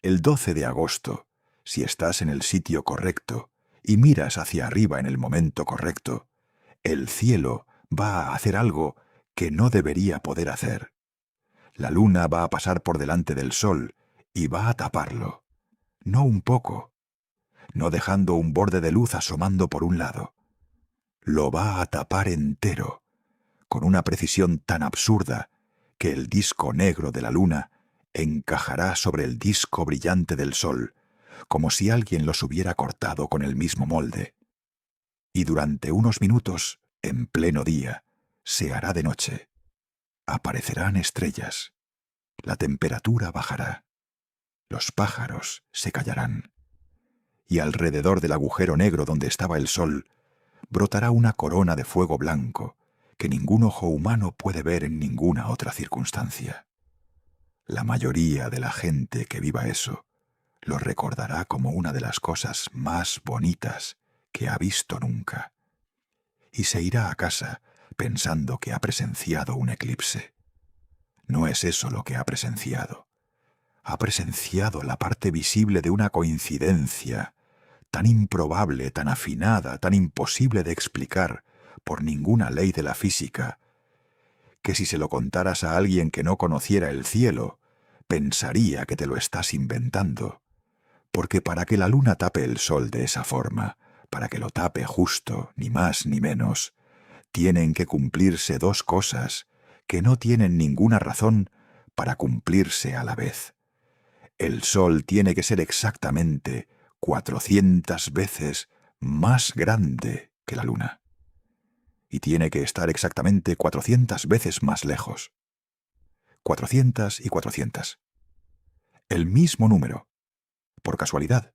El 12 de agosto, si estás en el sitio correcto y miras hacia arriba en el momento correcto, el cielo va a hacer algo que no debería poder hacer. La luna va a pasar por delante del sol y va a taparlo. No un poco, no dejando un borde de luz asomando por un lado. Lo va a tapar entero, con una precisión tan absurda que el disco negro de la luna encajará sobre el disco brillante del sol, como si alguien los hubiera cortado con el mismo molde. Y durante unos minutos, en pleno día, se hará de noche. Aparecerán estrellas. La temperatura bajará. Los pájaros se callarán. Y alrededor del agujero negro donde estaba el sol, brotará una corona de fuego blanco que ningún ojo humano puede ver en ninguna otra circunstancia. La mayoría de la gente que viva eso lo recordará como una de las cosas más bonitas que ha visto nunca. Y se irá a casa pensando que ha presenciado un eclipse. No es eso lo que ha presenciado. Ha presenciado la parte visible de una coincidencia tan improbable, tan afinada, tan imposible de explicar por ninguna ley de la física, que si se lo contaras a alguien que no conociera el cielo, pensaría que te lo estás inventando. Porque para que la luna tape el sol de esa forma, para que lo tape justo, ni más ni menos, tienen que cumplirse dos cosas que no tienen ninguna razón para cumplirse a la vez. El sol tiene que ser exactamente 400 veces más grande que la luna. Y tiene que estar exactamente 400 veces más lejos. 400 y 400. El mismo número. Por casualidad.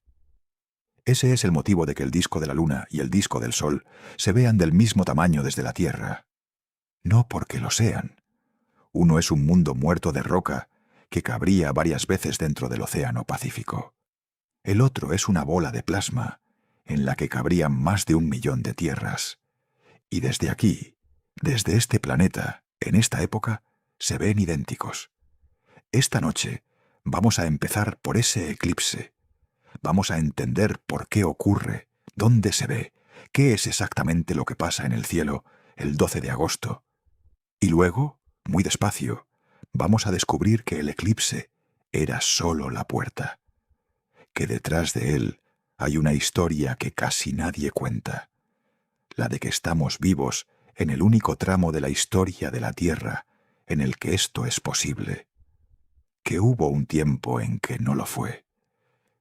Ese es el motivo de que el disco de la luna y el disco del sol se vean del mismo tamaño desde la Tierra. No porque lo sean. Uno es un mundo muerto de roca que cabría varias veces dentro del océano Pacífico. El otro es una bola de plasma en la que cabrían más de 1.000.000 de tierras. Y desde aquí, desde este planeta, en esta época, se ven idénticos. Esta noche vamos a empezar por ese eclipse. Vamos a entender por qué ocurre, dónde se ve, qué es exactamente lo que pasa en el cielo el 12 de agosto. Y luego, muy despacio, vamos a descubrir que el eclipse era solo la puerta, que detrás de él hay una historia que casi nadie cuenta, la de que estamos vivos en el único tramo de la historia de la Tierra en el que esto es posible, que hubo un tiempo en que no lo fue,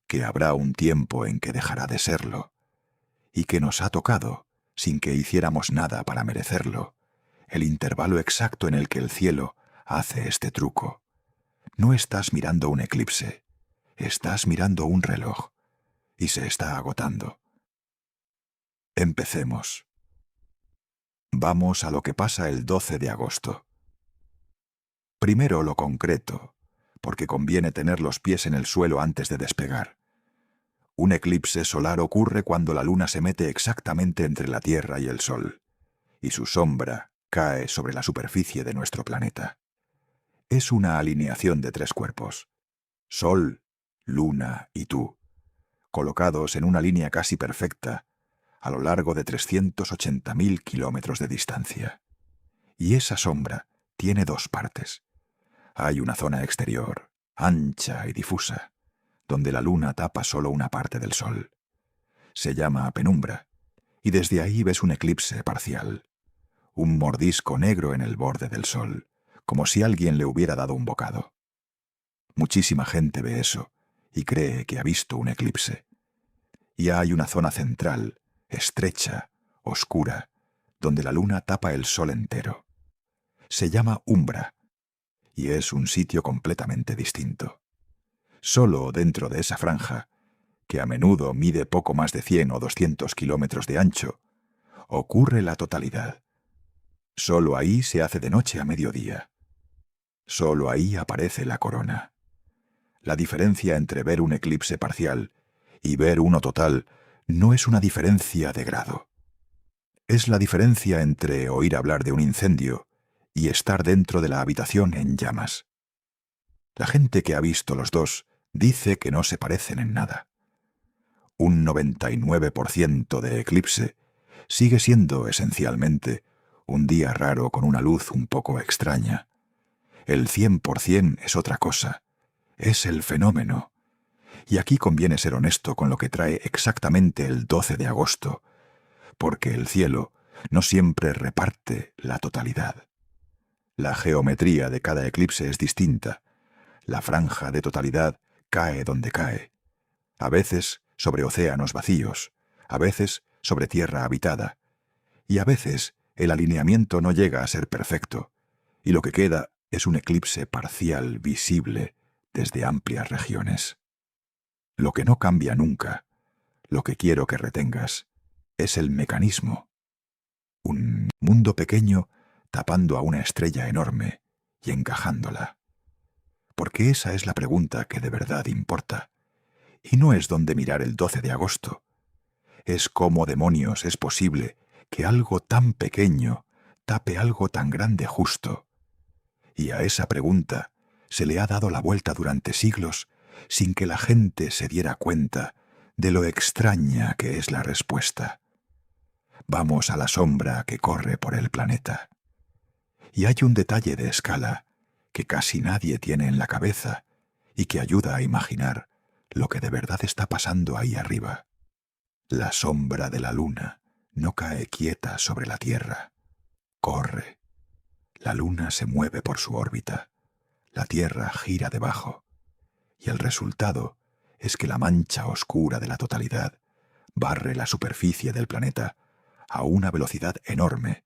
que habrá un tiempo en que dejará de serlo, y que nos ha tocado, sin que hiciéramos nada para merecerlo, el intervalo exacto en el que el cielo hace este truco. No estás mirando un eclipse, estás mirando un reloj, y se está agotando. Empecemos. Vamos a lo que pasa el 12 de agosto. Primero lo concreto, porque conviene tener los pies en el suelo antes de despegar. Un eclipse solar ocurre cuando la luna se mete exactamente entre la Tierra y el Sol, y su sombra cae sobre la superficie de nuestro planeta. Es una alineación de 3 cuerpos: Sol, Luna y tú, colocados en una línea casi perfecta, a lo largo de 380.000 kilómetros de distancia. Y esa sombra tiene 2 partes. Hay una zona exterior, ancha y difusa, donde la luna tapa solo una parte del sol. Se llama penumbra, y desde ahí ves un eclipse parcial, un mordisco negro en el borde del sol, como si alguien le hubiera dado un bocado. Muchísima gente ve eso y cree que ha visto un eclipse. Y hay una zona central, estrecha, oscura, donde la luna tapa el sol entero. Se llama umbra, y es un sitio completamente distinto. Solo dentro de esa franja, que a menudo mide poco más de 100 o 200 kilómetros de ancho, ocurre la totalidad. Solo ahí se hace de noche a mediodía. Solo ahí aparece la corona. La diferencia entre ver un eclipse parcial y ver uno total no es una diferencia de grado. Es la diferencia entre oír hablar de un incendio y estar dentro de la habitación en llamas. La gente que ha visto los dos Dice que no se parecen en nada. Un 99% de eclipse sigue siendo esencialmente un día raro con una luz un poco extraña. El 100% es otra cosa, es el fenómeno. Y aquí conviene ser honesto con lo que trae exactamente el 12 de agosto, porque el cielo no siempre reparte la totalidad. La geometría de cada eclipse es distinta. La franja de totalidad cae donde cae. A veces sobre océanos vacíos, a veces sobre tierra habitada, y a veces el alineamiento no llega a ser perfecto, y lo que queda es un eclipse parcial visible desde amplias regiones. Lo que no cambia nunca, lo que quiero que retengas, es el mecanismo. Un mundo pequeño tapando a una estrella enorme y encajándola. Porque esa es la pregunta que de verdad importa. Y no es dónde mirar el 12 de agosto. Es cómo demonios es posible que algo tan pequeño tape algo tan grande justo. Y a esa pregunta se le ha dado la vuelta durante siglos sin que la gente se diera cuenta de lo extraña que es la respuesta. Vamos a la sombra que corre por el planeta. Y hay un detalle de escala que casi nadie tiene en la cabeza y que ayuda a imaginar lo que de verdad está pasando ahí arriba. La sombra de la luna no cae quieta sobre la Tierra. Corre. La luna se mueve por su órbita. La Tierra gira debajo. Y el resultado es que la mancha oscura de la totalidad barre la superficie del planeta a una velocidad enorme,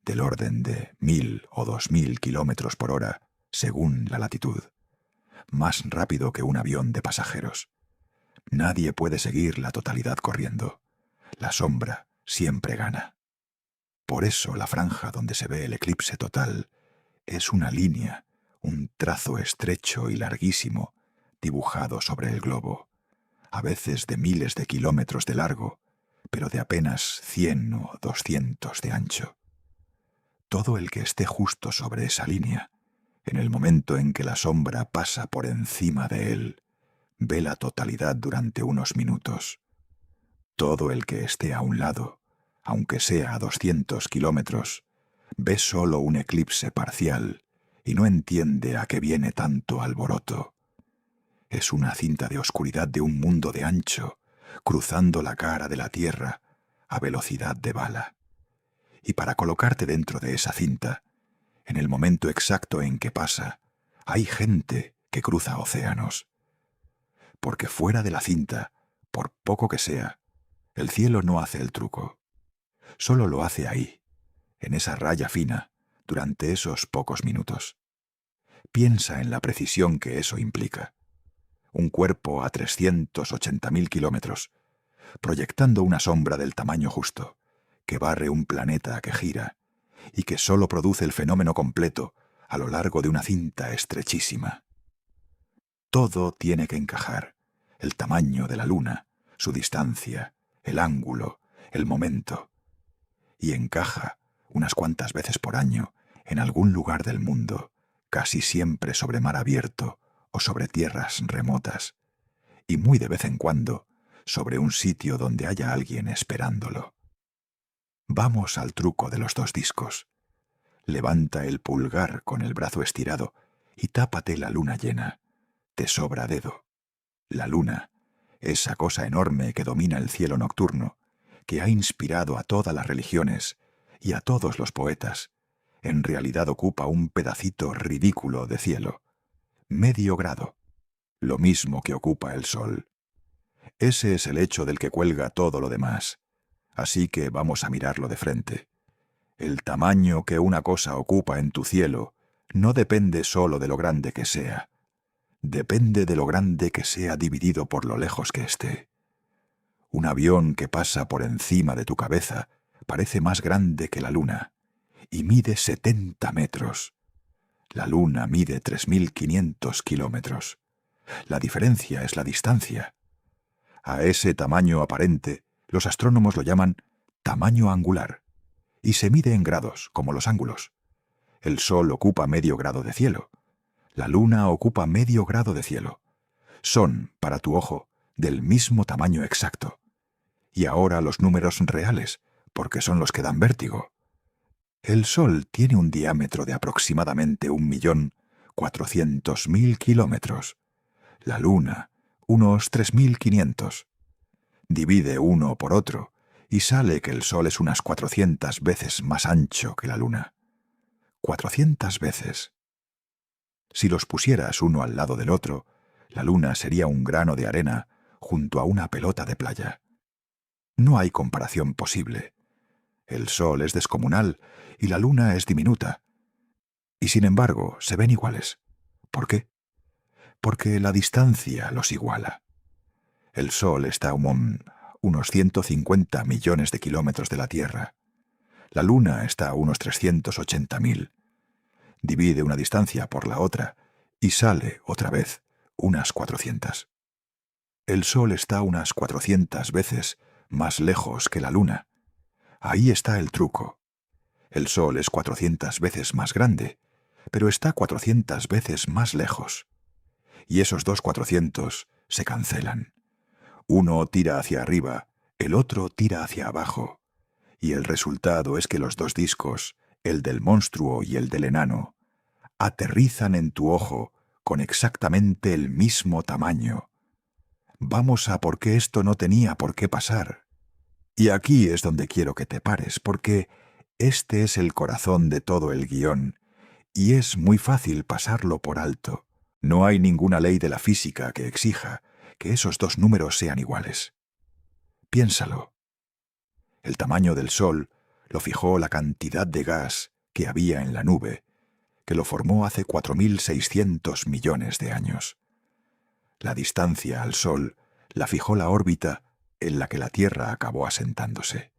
del orden de 1000 o 2000 kilómetros por hora, según la latitud. Más rápido que un avión de pasajeros. Nadie puede seguir la totalidad corriendo. La sombra siempre gana. Por eso la franja donde se ve el eclipse total es una línea, un trazo estrecho y larguísimo, dibujado sobre el globo, a veces de miles de kilómetros de largo, pero de apenas 100 o 200 de ancho. Todo el que esté justo sobre esa línea, en el momento en que la sombra pasa por encima de él, ve la totalidad durante unos minutos. Todo el que esté a un lado, aunque sea a 200 kilómetros, ve solo un eclipse parcial y no entiende a qué viene tanto alboroto. Es una cinta de oscuridad de un mundo de ancho, cruzando la cara de la Tierra a velocidad de bala. Y para colocarte dentro de esa cinta, en el momento exacto en que pasa, hay gente que cruza océanos. Porque fuera de la cinta, por poco que sea, el cielo no hace el truco. Solo lo hace ahí, en esa raya fina, durante esos pocos minutos. Piensa en la precisión que eso implica. Un cuerpo a 380.000 kilómetros, proyectando una sombra del tamaño justo, que barre un planeta que gira y que solo produce el fenómeno completo a lo largo de una cinta estrechísima. Todo tiene que encajar: el tamaño de la luna, su distancia, el ángulo, el momento. Y encaja unas cuantas veces por año en algún lugar del mundo, casi siempre sobre mar abierto o sobre tierras remotas, y muy de vez en cuando sobre un sitio donde haya alguien esperándolo. Vamos al truco de los 2 discos. Levanta el pulgar con el brazo estirado y tápate la luna llena. Te sobra dedo. La luna, esa cosa enorme que domina el cielo nocturno, que ha inspirado a todas las religiones y a todos los poetas, en realidad ocupa un pedacito ridículo de cielo, medio grado, lo mismo que ocupa el sol. Ese es el hecho del que cuelga todo lo demás, así que vamos a mirarlo de frente. El tamaño que una cosa ocupa en tu cielo no depende solo de lo grande que sea. Depende de lo grande que sea dividido por lo lejos que esté. Un avión que pasa por encima de tu cabeza parece más grande que la luna y mide 70 metros. La luna mide 3.500 kilómetros. La diferencia es la distancia. A ese tamaño aparente, los astrónomos lo llaman tamaño angular, y se mide en grados, como los ángulos. El Sol ocupa medio grado de cielo. La Luna ocupa medio grado de cielo. son, para tu ojo, del mismo tamaño exacto. Y ahora los números reales, porque son los que dan vértigo. El Sol tiene un diámetro de aproximadamente 1.400.000 kilómetros. La Luna, unos 3.500. Divide uno por otro y sale que el Sol es unas 400 veces más ancho que la Luna. 400 veces. Si los pusieras uno al lado del otro, la Luna sería un grano de arena junto a una pelota de playa. No hay comparación posible. El Sol es descomunal y la Luna es diminuta. Y sin embargo, se ven iguales. ¿Por qué? Porque la distancia los iguala. El Sol está a unos 150 millones de kilómetros de la Tierra. La Luna está a unos 380.000. Divide una distancia por la otra y sale, otra vez, unas 400. El Sol está unas 400 veces más lejos que la Luna. Ahí está el truco. El Sol es 400 veces más grande, pero está 400 veces más lejos. Y esos dos 400 se cancelan. Uno tira hacia arriba, el otro tira hacia abajo. Y el resultado es que los dos discos, el del monstruo y el del enano, aterrizan en tu ojo con exactamente el mismo tamaño. Vamos a por qué esto no tenía por qué pasar. Y aquí es donde quiero que te pares, porque este es el corazón de todo el guión, y es muy fácil pasarlo por alto. No hay ninguna ley de la física que exija que esos dos números sean iguales. Piénsalo. El tamaño del Sol lo fijó la cantidad de gas que había en la nube, que lo formó hace 4.600 millones de años. La distancia al Sol la fijó la órbita en la que la Tierra acabó asentándose.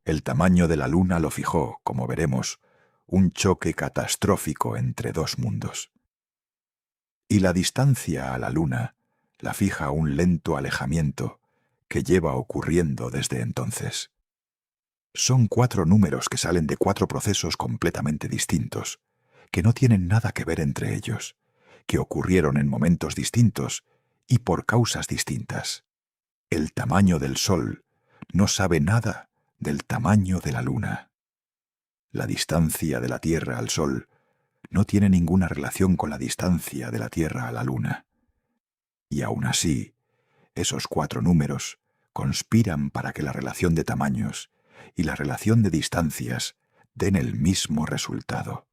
El tamaño de la Luna lo fijó, como veremos, un choque catastrófico entre dos mundos. Y la distancia a la Luna la fija un lento alejamiento que lleva ocurriendo desde entonces. Son 4 números que salen de 4 procesos completamente distintos, que no tienen nada que ver entre ellos, que ocurrieron en momentos distintos y por causas distintas. El tamaño del Sol no sabe nada del tamaño de la Luna. La distancia de la Tierra al Sol no tiene ninguna relación con la distancia de la Tierra a la Luna. Y aún así, esos 4 números conspiran para que la relación de tamaños y la relación de distancias den el mismo resultado.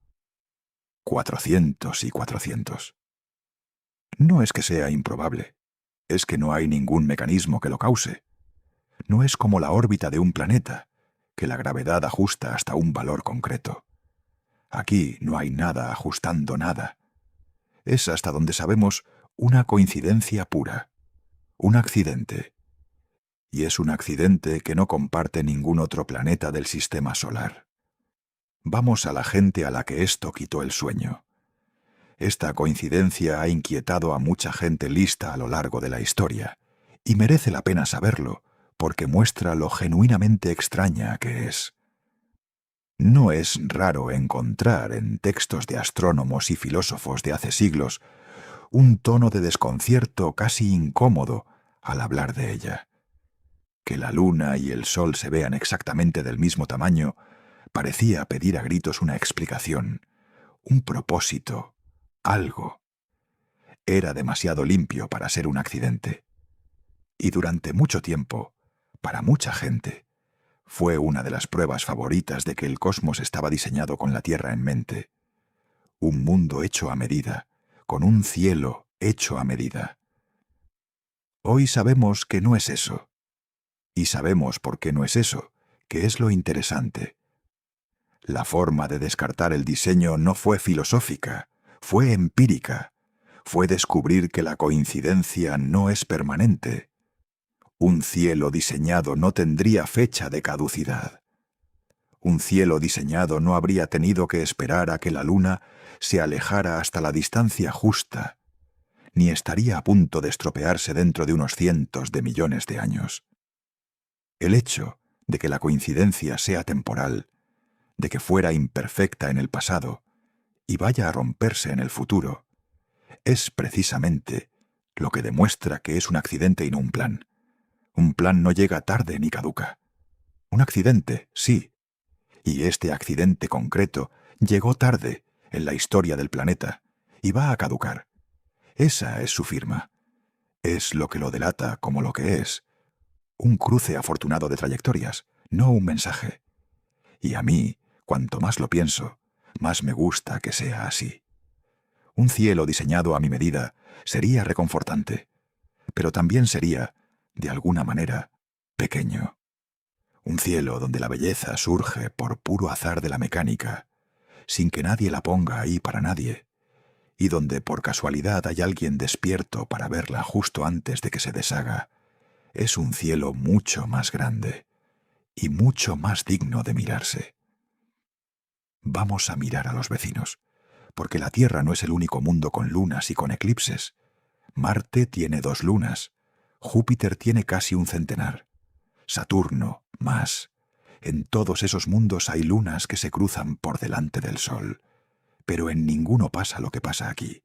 400 y 400. No es que sea improbable, es que no hay ningún mecanismo que lo cause. No es como la órbita de un planeta, que la gravedad ajusta hasta un valor concreto. Aquí no hay nada ajustando nada. Es, hasta donde sabemos, una coincidencia pura, un accidente. Y es un accidente que no comparte ningún otro planeta del sistema solar. Vamos a la gente a la que esto quitó el sueño. Esta coincidencia ha inquietado a mucha gente lista a lo largo de la historia, y merece la pena saberlo, porque muestra lo genuinamente extraña que es. No es raro encontrar en textos de astrónomos y filósofos de hace siglos un tono de desconcierto casi incómodo al hablar de ella. Que la Luna y el Sol se vean exactamente del mismo tamaño parecía pedir a gritos una explicación, un propósito, algo. Era demasiado limpio para ser un accidente. Y durante mucho tiempo, para mucha gente, fue una de las pruebas favoritas de que el cosmos estaba diseñado con la Tierra en mente. Un mundo hecho a medida, con un cielo hecho a medida. Hoy sabemos que no es eso. Y sabemos por qué no es eso, que es lo interesante. La forma de descartar el diseño no fue filosófica, fue empírica. Fue descubrir que la coincidencia no es permanente. Un cielo diseñado no tendría fecha de caducidad. Un cielo diseñado no habría tenido que esperar a que la Luna se alejara hasta la distancia justa, ni estaría a punto de estropearse dentro de unos cientos de millones de años. El hecho de que la coincidencia sea temporal, de que fuera imperfecta en el pasado y vaya a romperse en el futuro, es precisamente lo que demuestra que es un accidente y no un plan. Un plan no llega tarde ni caduca. Un accidente, sí, y este accidente concreto llegó tarde en la historia del planeta y va a caducar. Esa es su firma. Es lo que lo delata como lo que es. Un cruce afortunado de trayectorias, no un mensaje. Y a mí, cuanto más lo pienso, más me gusta que sea así. Un cielo diseñado a mi medida sería reconfortante, pero también sería, de alguna manera, pequeño. Un cielo donde la belleza surge por puro azar de la mecánica, sin que nadie la ponga ahí para nadie, y donde por casualidad hay alguien despierto para verla justo antes de que se deshaga, es un cielo mucho más grande y mucho más digno de mirarse. Vamos a mirar a los vecinos, porque la Tierra no es el único mundo con lunas y con eclipses. Marte tiene 2 lunas, Júpiter tiene casi un centenar, Saturno más. En todos esos mundos hay lunas que se cruzan por delante del Sol, pero en ninguno pasa lo que pasa aquí.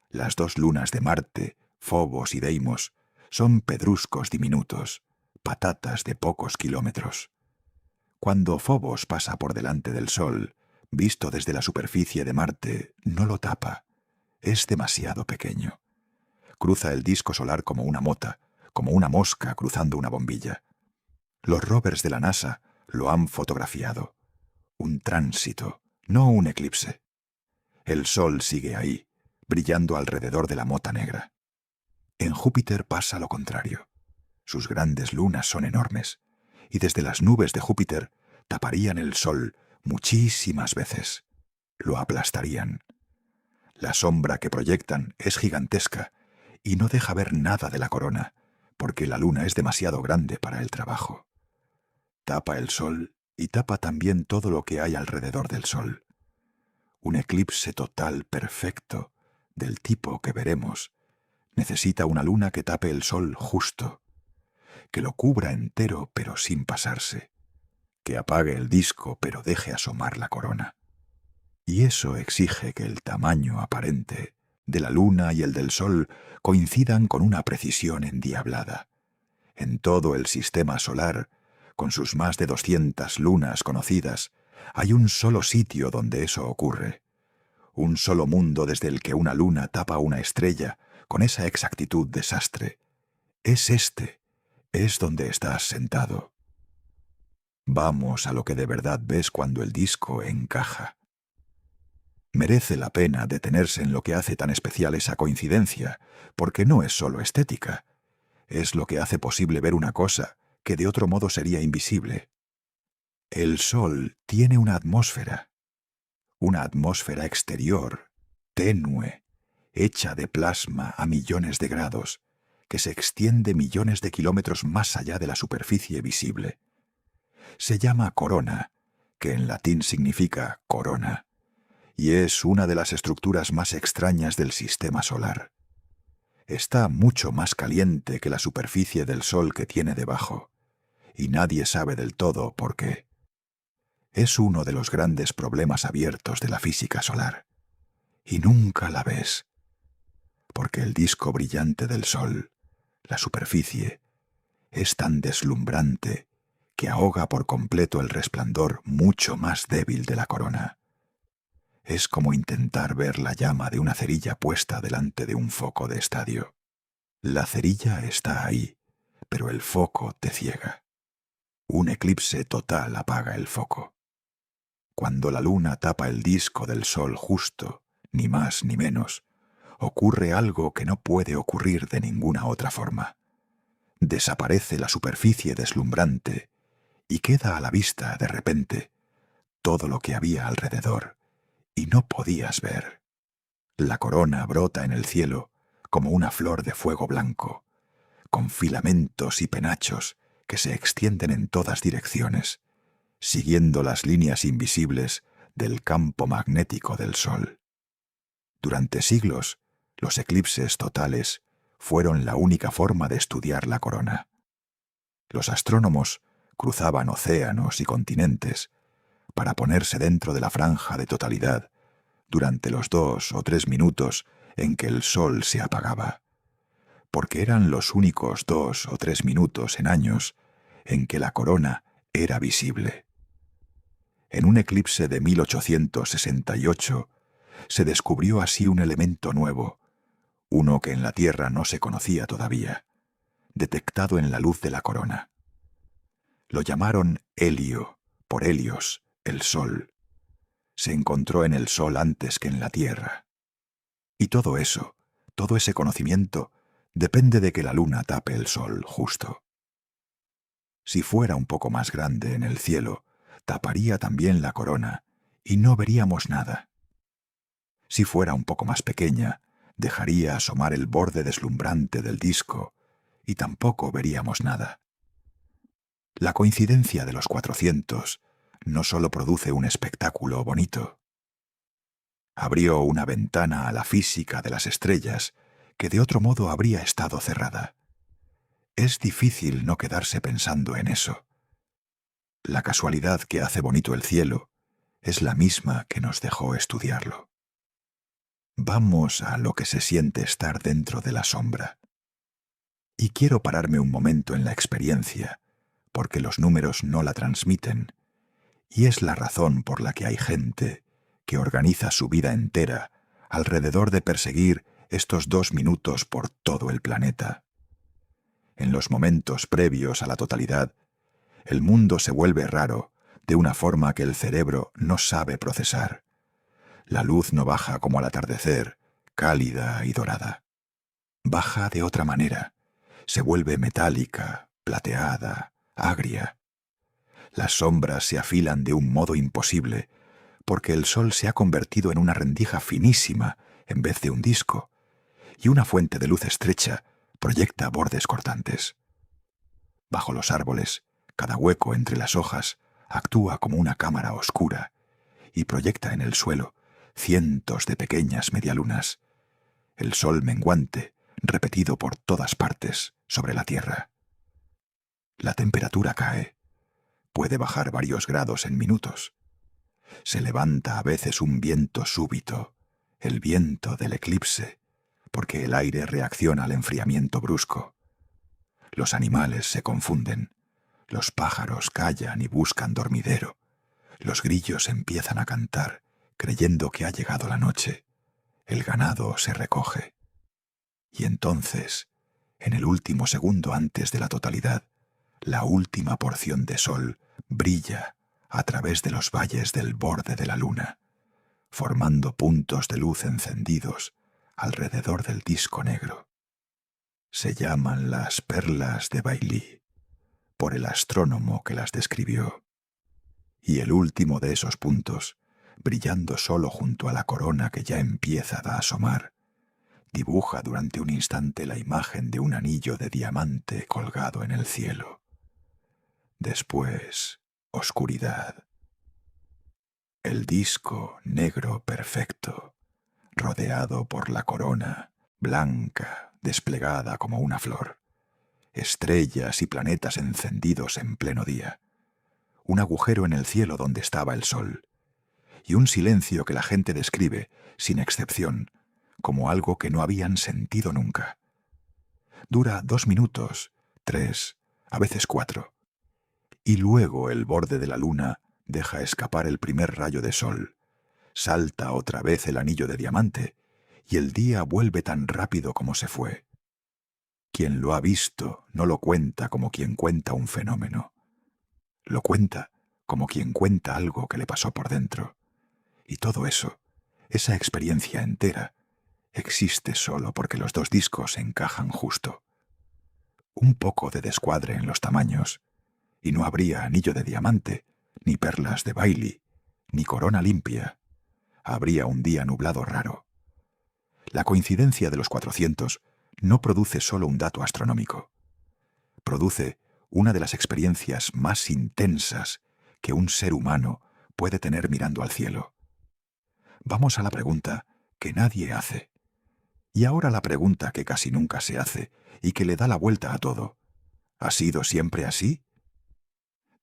Las 2 lunas de Marte, Fobos y Deimos, son pedruscos diminutos, patatas de pocos kilómetros. Cuando Fobos pasa por delante del Sol, visto desde la superficie de Marte, no lo tapa. Es demasiado pequeño. Cruza el disco solar como una mota, como una mosca cruzando una bombilla. Los rovers de la NASA lo han fotografiado. Un tránsito, no un eclipse. El Sol sigue ahí, brillando alrededor de la mota negra. En Júpiter pasa lo contrario. Sus grandes lunas son enormes, y desde las nubes de Júpiter taparían el Sol muchísimas veces. Lo aplastarían. La sombra que proyectan es gigantesca y no deja ver nada de la corona, porque la luna es demasiado grande para el trabajo. Tapa el Sol y tapa también todo lo que hay alrededor del Sol. Un eclipse total perfecto, del tipo que veremos, necesita una luna que tape el Sol justo, que lo cubra entero pero sin pasarse, que apague el disco pero deje asomar la corona. Y eso exige que el tamaño aparente de la luna y el del Sol coincidan con una precisión endiablada. En todo el sistema solar, con sus más de 200 lunas conocidas, hay un solo sitio donde eso ocurre. Un solo mundo desde el que una luna tapa una estrella con esa exactitud desastre. Es este, es donde estás sentado. Vamos a lo que de verdad ves cuando el disco encaja. Merece la pena detenerse en lo que hace tan especial esa coincidencia, porque no es solo estética. Es lo que hace posible ver una cosa que de otro modo sería invisible. El Sol tiene una atmósfera exterior, tenue, hecha de plasma a millones de grados, que se extiende millones de kilómetros más allá de la superficie visible. Se llama corona, que en latín significa corona, y es una de las estructuras más extrañas del sistema solar. Está mucho más caliente que la superficie del Sol que tiene debajo, y nadie sabe del todo por qué. Es uno de los grandes problemas abiertos de la física solar, y nunca la ves, porque el disco brillante del Sol, la superficie, es tan deslumbrante que ahoga por completo el resplandor mucho más débil de la corona. Es como intentar ver la llama de una cerilla puesta delante de un foco de estadio. La cerilla está ahí, pero el foco te ciega. Un eclipse total apaga el foco. Cuando la luna tapa el disco del Sol justo, ni más ni menos, ocurre algo que no puede ocurrir de ninguna otra forma. Desaparece la superficie deslumbrante y queda a la vista, de repente, todo lo que había alrededor, y no podías ver. La corona brota en el cielo como una flor de fuego blanco, con filamentos y penachos que se extienden en todas direcciones, siguiendo las líneas invisibles del campo magnético del Sol. Durante siglos, los eclipses totales fueron la única forma de estudiar la corona. Los astrónomos cruzaban océanos y continentes para ponerse dentro de la franja de totalidad durante los 2 o 3 minutos en que el Sol se apagaba. porque eran los únicos 2 o 3 minutos en años en que la corona era visible. En un eclipse de 1868 se descubrió así un elemento nuevo, uno que en la Tierra no se conocía todavía, detectado en la luz de la corona. Lo llamaron helio, por Helios, el Sol. Se encontró en el Sol antes que en la Tierra. Y todo eso, todo ese conocimiento, depende de que la luna tape el Sol justo. Si fuera un poco más grande en el cielo, taparía también la corona y no veríamos nada. Si fuera un poco más pequeña, dejaría asomar el borde deslumbrante del disco y tampoco veríamos nada. La coincidencia de los 400 no solo produce un espectáculo bonito. Abrió una ventana a la física de las estrellas que de otro modo habría estado cerrada. Es difícil no quedarse pensando en eso. La casualidad que hace bonito el cielo es la misma que nos dejó estudiarlo. Vamos a lo que se siente estar dentro de la sombra. Y quiero pararme un momento en la experiencia, porque los números no la transmiten, y es la razón por la que hay gente que organiza su vida entera alrededor de perseguir estos 2 minutos por todo el planeta. En los momentos previos a la totalidad, el mundo se vuelve raro de una forma que el cerebro no sabe procesar. La luz no baja como al atardecer, cálida y dorada. Baja de otra manera. Se vuelve metálica, plateada, agria. Las sombras se afilan de un modo imposible, porque el sol se ha convertido en una rendija finísima en vez de un disco, y una fuente de luz estrecha proyecta bordes cortantes. Bajo los árboles, cada hueco entre las hojas actúa como una cámara oscura y proyecta en el suelo cientos de pequeñas medialunas. El sol menguante, repetido por todas partes sobre la tierra. La temperatura cae. Puede bajar varios grados en minutos. Se levanta a veces un viento súbito, el viento del eclipse, porque el aire reacciona al enfriamiento brusco. Los animales se confunden. Los pájaros callan y buscan dormidero. Los grillos empiezan a cantar, creyendo que ha llegado la noche. El ganado se recoge. Y entonces, en el último segundo antes de la totalidad, la última porción de sol brilla a través de los valles del borde de la luna, formando puntos de luz encendidos alrededor del disco negro. Se llaman las perlas de Bailly, por el astrónomo que las describió. Y el último de esos puntos, brillando solo junto a la corona que ya empieza a asomar, dibuja durante un instante la imagen de un anillo de diamante colgado en el cielo. Después, oscuridad. El disco negro perfecto, rodeado por la corona, blanca, desplegada como una flor. Estrellas y planetas encendidos en pleno día. Un agujero en el cielo donde estaba el sol. Y un silencio que la gente describe, sin excepción, como algo que no habían sentido nunca. Dura 2 minutos, 3, a veces 4. Y luego el borde de la luna deja escapar el primer rayo de sol. Salta otra vez el anillo de diamante, y el día vuelve tan rápido como se fue. Quien lo ha visto no lo cuenta como quien cuenta un fenómeno. Lo cuenta como quien cuenta algo que le pasó por dentro. Y todo eso, esa experiencia entera, existe solo porque los 2 discos encajan justo. Un poco de descuadre en los tamaños, y no habría anillo de diamante, ni perlas de Bailly, ni corona limpia. Habría un día nublado raro. La coincidencia de los 400 no produce solo un dato astronómico. Produce una de las experiencias más intensas que un ser humano puede tener mirando al cielo. Vamos a la pregunta que nadie hace. Y ahora la pregunta que casi nunca se hace y que le da la vuelta a todo. ¿Ha sido siempre así?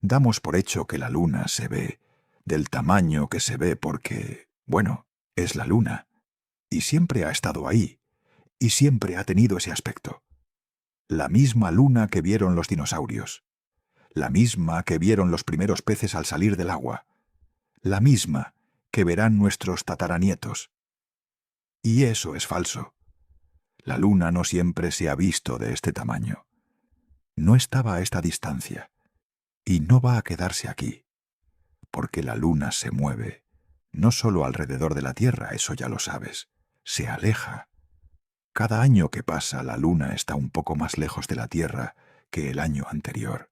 Damos por hecho que la luna se ve, del tamaño que se ve porque, bueno, es la luna. Y siempre ha estado ahí. Y siempre ha tenido ese aspecto. La misma luna que vieron los dinosaurios. La misma que vieron los primeros peces al salir del agua. La misma que verán nuestros tataranietos. Y eso es falso. La luna no siempre se ha visto de este tamaño. No estaba a esta distancia. Y no va a quedarse aquí. Porque la luna se mueve. No solo alrededor de la Tierra, eso ya lo sabes. Se aleja. Cada año que pasa, la luna está un poco más lejos de la Tierra que el año anterior.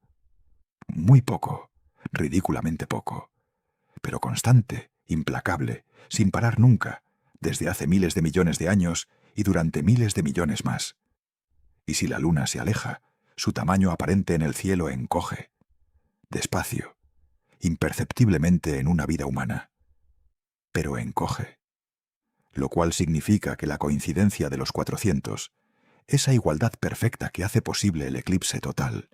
Muy poco, ridículamente poco. Pero constante, implacable, sin parar nunca, desde hace miles de millones de años y durante miles de millones más. Y si la luna se aleja, su tamaño aparente en el cielo encoge. Despacio, imperceptiblemente en una vida humana. Pero encoge. Lo cual significa que la coincidencia de los 400, esa igualdad perfecta que hace posible el eclipse total,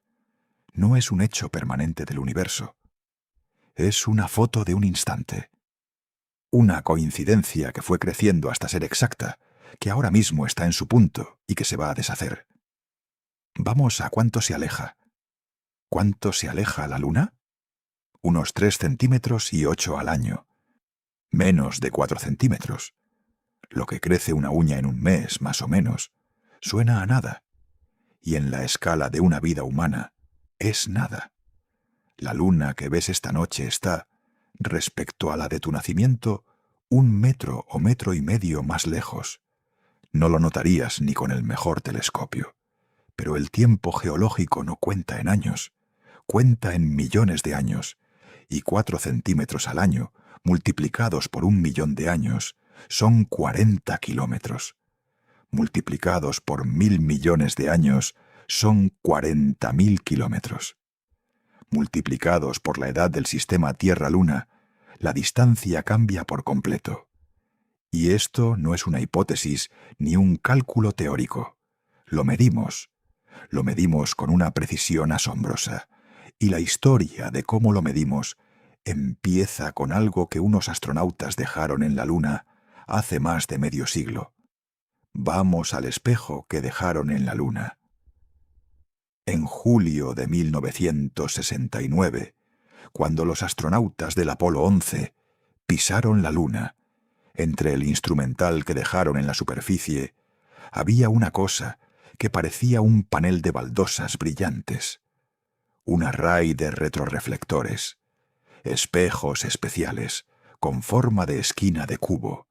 no es un hecho permanente del universo. Es una foto de un instante. Una coincidencia que fue creciendo hasta ser exacta, que ahora mismo está en su punto y que se va a deshacer. Vamos a cuánto se aleja. ¿Cuánto se aleja la luna? Unos 3 centímetros y 8 al año. Menos de 4 centímetros. Lo que crece una uña en un mes, más o menos, suena a nada. Y en la escala de una vida humana, es nada. La luna que ves esta noche está, respecto a la de tu nacimiento, 1 metro o metro y medio más lejos. No lo notarías ni con el mejor telescopio. Pero el tiempo geológico no cuenta en años, cuenta en millones de años, y 4 centímetros al año, multiplicados por 1 millón de años, son 40 kilómetros. Multiplicados por 1.000 millones de años, son 40.000 kilómetros. Multiplicados por la edad del sistema Tierra-Luna, la distancia cambia por completo. Y esto no es una hipótesis ni un cálculo teórico. Lo medimos con una precisión asombrosa. Y la historia de cómo lo medimos empieza con algo que unos astronautas dejaron en la Luna hace más de medio siglo. Vamos al espejo que dejaron en la Luna. En julio de 1969, cuando los astronautas del Apolo 11 pisaron la Luna, entre el instrumental que dejaron en la superficie, había una cosa que parecía un panel de baldosas brillantes, un array de retroreflectores, espejos especiales con forma de esquina de cubo,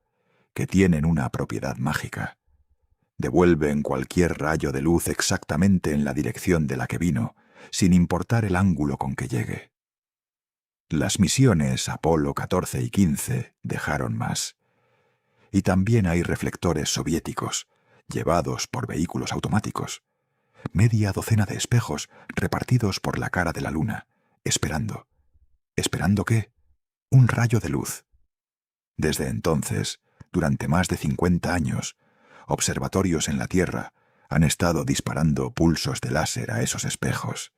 que tienen una propiedad mágica. Devuelven cualquier rayo de luz exactamente en la dirección de la que vino, sin importar el ángulo con que llegue. Las misiones Apolo 14 y 15 dejaron más. Y también hay reflectores soviéticos, llevados por vehículos automáticos. Media docena de espejos repartidos por la cara de la luna, esperando. ¿Esperando qué? Un rayo de luz. Desde entonces, durante más de 50 años, observatorios en la Tierra han estado disparando pulsos de láser a esos espejos.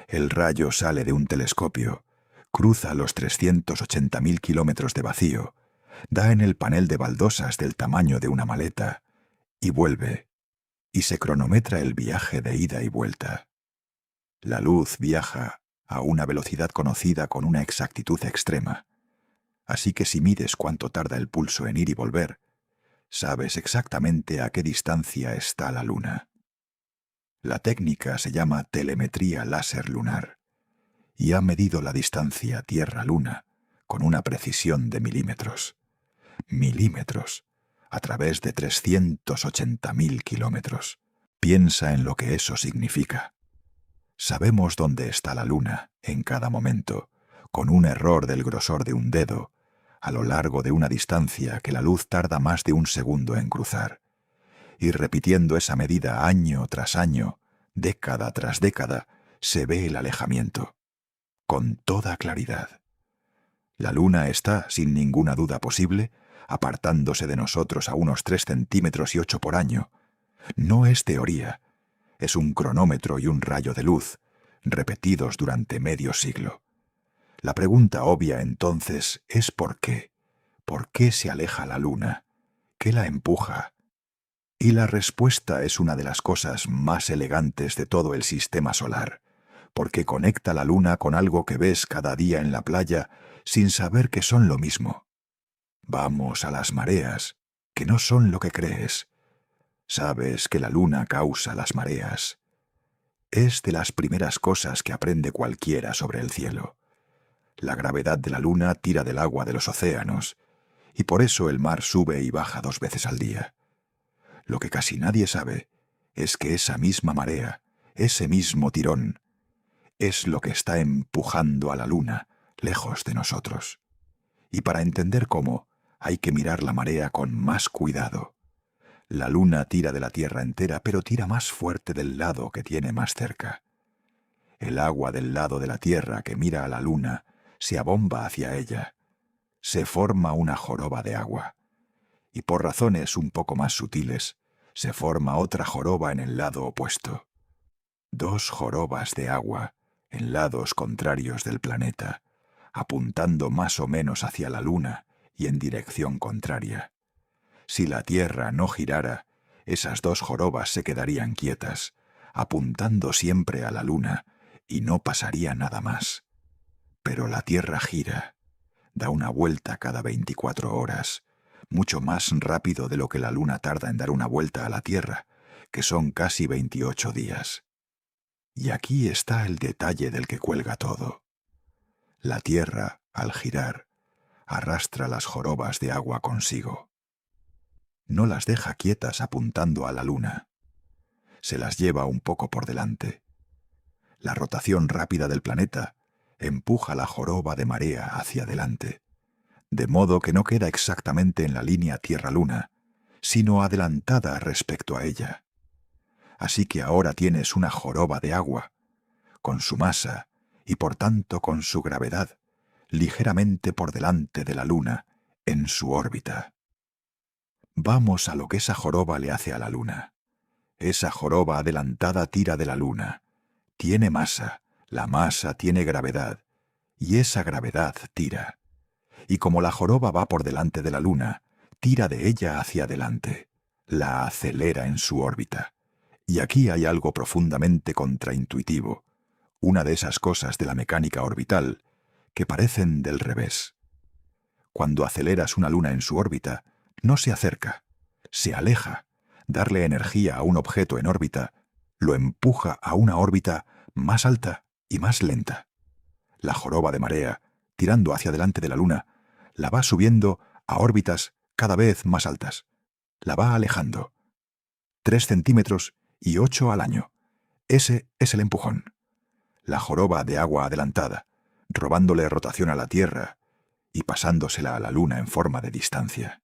El rayo sale de un telescopio, cruza los 380.000 kilómetros de vacío, da en el panel de baldosas del tamaño de una maleta, y vuelve, y se cronometra el viaje de ida y vuelta. La luz viaja a una velocidad conocida con una exactitud extrema. Así que si mides cuánto tarda el pulso en ir y volver, sabes exactamente a qué distancia está la Luna. La técnica se llama telemetría láser lunar y ha medido la distancia Tierra-Luna con una precisión de milímetros. Milímetros, a través de 380.000 kilómetros. Piensa en lo que eso significa. Sabemos dónde está la Luna en cada momento, con un error del grosor de un dedo, a lo largo de una distancia que la luz tarda más de un segundo en cruzar. Y repitiendo esa medida año tras año, década tras década, se ve el alejamiento. Con toda claridad. La Luna está, sin ninguna duda posible, apartándose de nosotros a unos 3 centímetros y 8 por año. No es teoría. Es un cronómetro y un rayo de luz, repetidos durante medio siglo. La pregunta obvia entonces es ¿por qué? ¿Por qué se aleja la Luna? ¿Qué la empuja? Y la respuesta es una de las cosas más elegantes de todo el sistema solar, porque conecta la luna con algo que ves cada día en la playa sin saber que son lo mismo. Vamos a las mareas, que no son lo que crees. Sabes que la luna causa las mareas. Es de las primeras cosas que aprende cualquiera sobre el cielo. La gravedad de la luna tira del agua de los océanos, y por eso el mar sube y baja 2 veces al día. Lo que casi nadie sabe es que esa misma marea, ese mismo tirón, es lo que está empujando a la luna lejos de nosotros. Y para entender cómo, hay que mirar la marea con más cuidado. La luna tira de la Tierra entera, pero tira más fuerte del lado que tiene más cerca. El agua del lado de la Tierra que mira a la luna se abomba hacia ella. Se forma una joroba de agua. Y por razones un poco más sutiles, se forma otra joroba en el lado opuesto. 2 jorobas de agua en lados contrarios del planeta, apuntando más o menos hacia la luna y en dirección contraria. Si la Tierra no girara, esas 2 jorobas se quedarían quietas, apuntando siempre a la luna, y no pasaría nada más. Pero la Tierra gira, da una vuelta cada 24 horas, mucho más rápido de lo que la luna tarda en dar una vuelta a la Tierra, que son casi 28 días. Y aquí está el detalle del que cuelga todo. La Tierra, al girar, arrastra las jorobas de agua consigo. No las deja quietas apuntando a la luna. Se las lleva un poco por delante. La rotación rápida del planeta empuja la joroba de marea hacia adelante, de modo que no queda exactamente en la línea Tierra-Luna, sino adelantada respecto a ella. Así que ahora tienes una joroba de agua, con su masa y por tanto con su gravedad, ligeramente por delante de la luna, en su órbita. Vamos a lo que esa joroba le hace a la luna. Esa joroba adelantada tira de la luna. Tiene masa, la masa tiene gravedad, y esa gravedad tira. Y como la joroba va por delante de la luna, tira de ella hacia adelante, la acelera en su órbita. Y aquí hay algo profundamente contraintuitivo, una de esas cosas de la mecánica orbital que parecen del revés. Cuando aceleras una luna en su órbita, no se acerca, se aleja. Darle energía a un objeto en órbita lo empuja a una órbita más alta y más lenta. La joroba de marea, tirando hacia delante de la luna, la va subiendo a órbitas cada vez más altas. La va alejando. 3 centímetros y 8 al año. Ese es el empujón. La joroba de agua adelantada, robándole rotación a la Tierra y pasándosela a la luna en forma de distancia.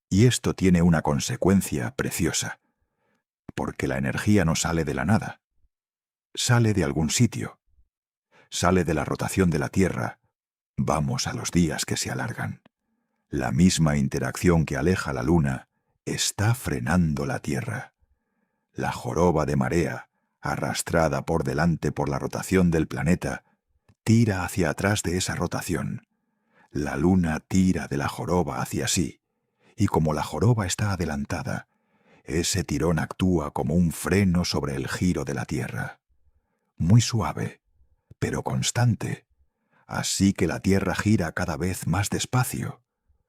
Y esto tiene una consecuencia preciosa, porque la energía no sale de la nada. Sale de algún sitio. Sale de la rotación de la Tierra. Vamos a los días que se alargan. La misma interacción que aleja la luna está frenando la Tierra. La joroba de marea, arrastrada por delante por la rotación del planeta, tira hacia atrás de esa rotación. La luna tira de la joroba hacia sí, y como la joroba está adelantada, ese tirón actúa como un freno sobre el giro de la Tierra. Muy suave, pero constante, así que la Tierra gira cada vez más despacio.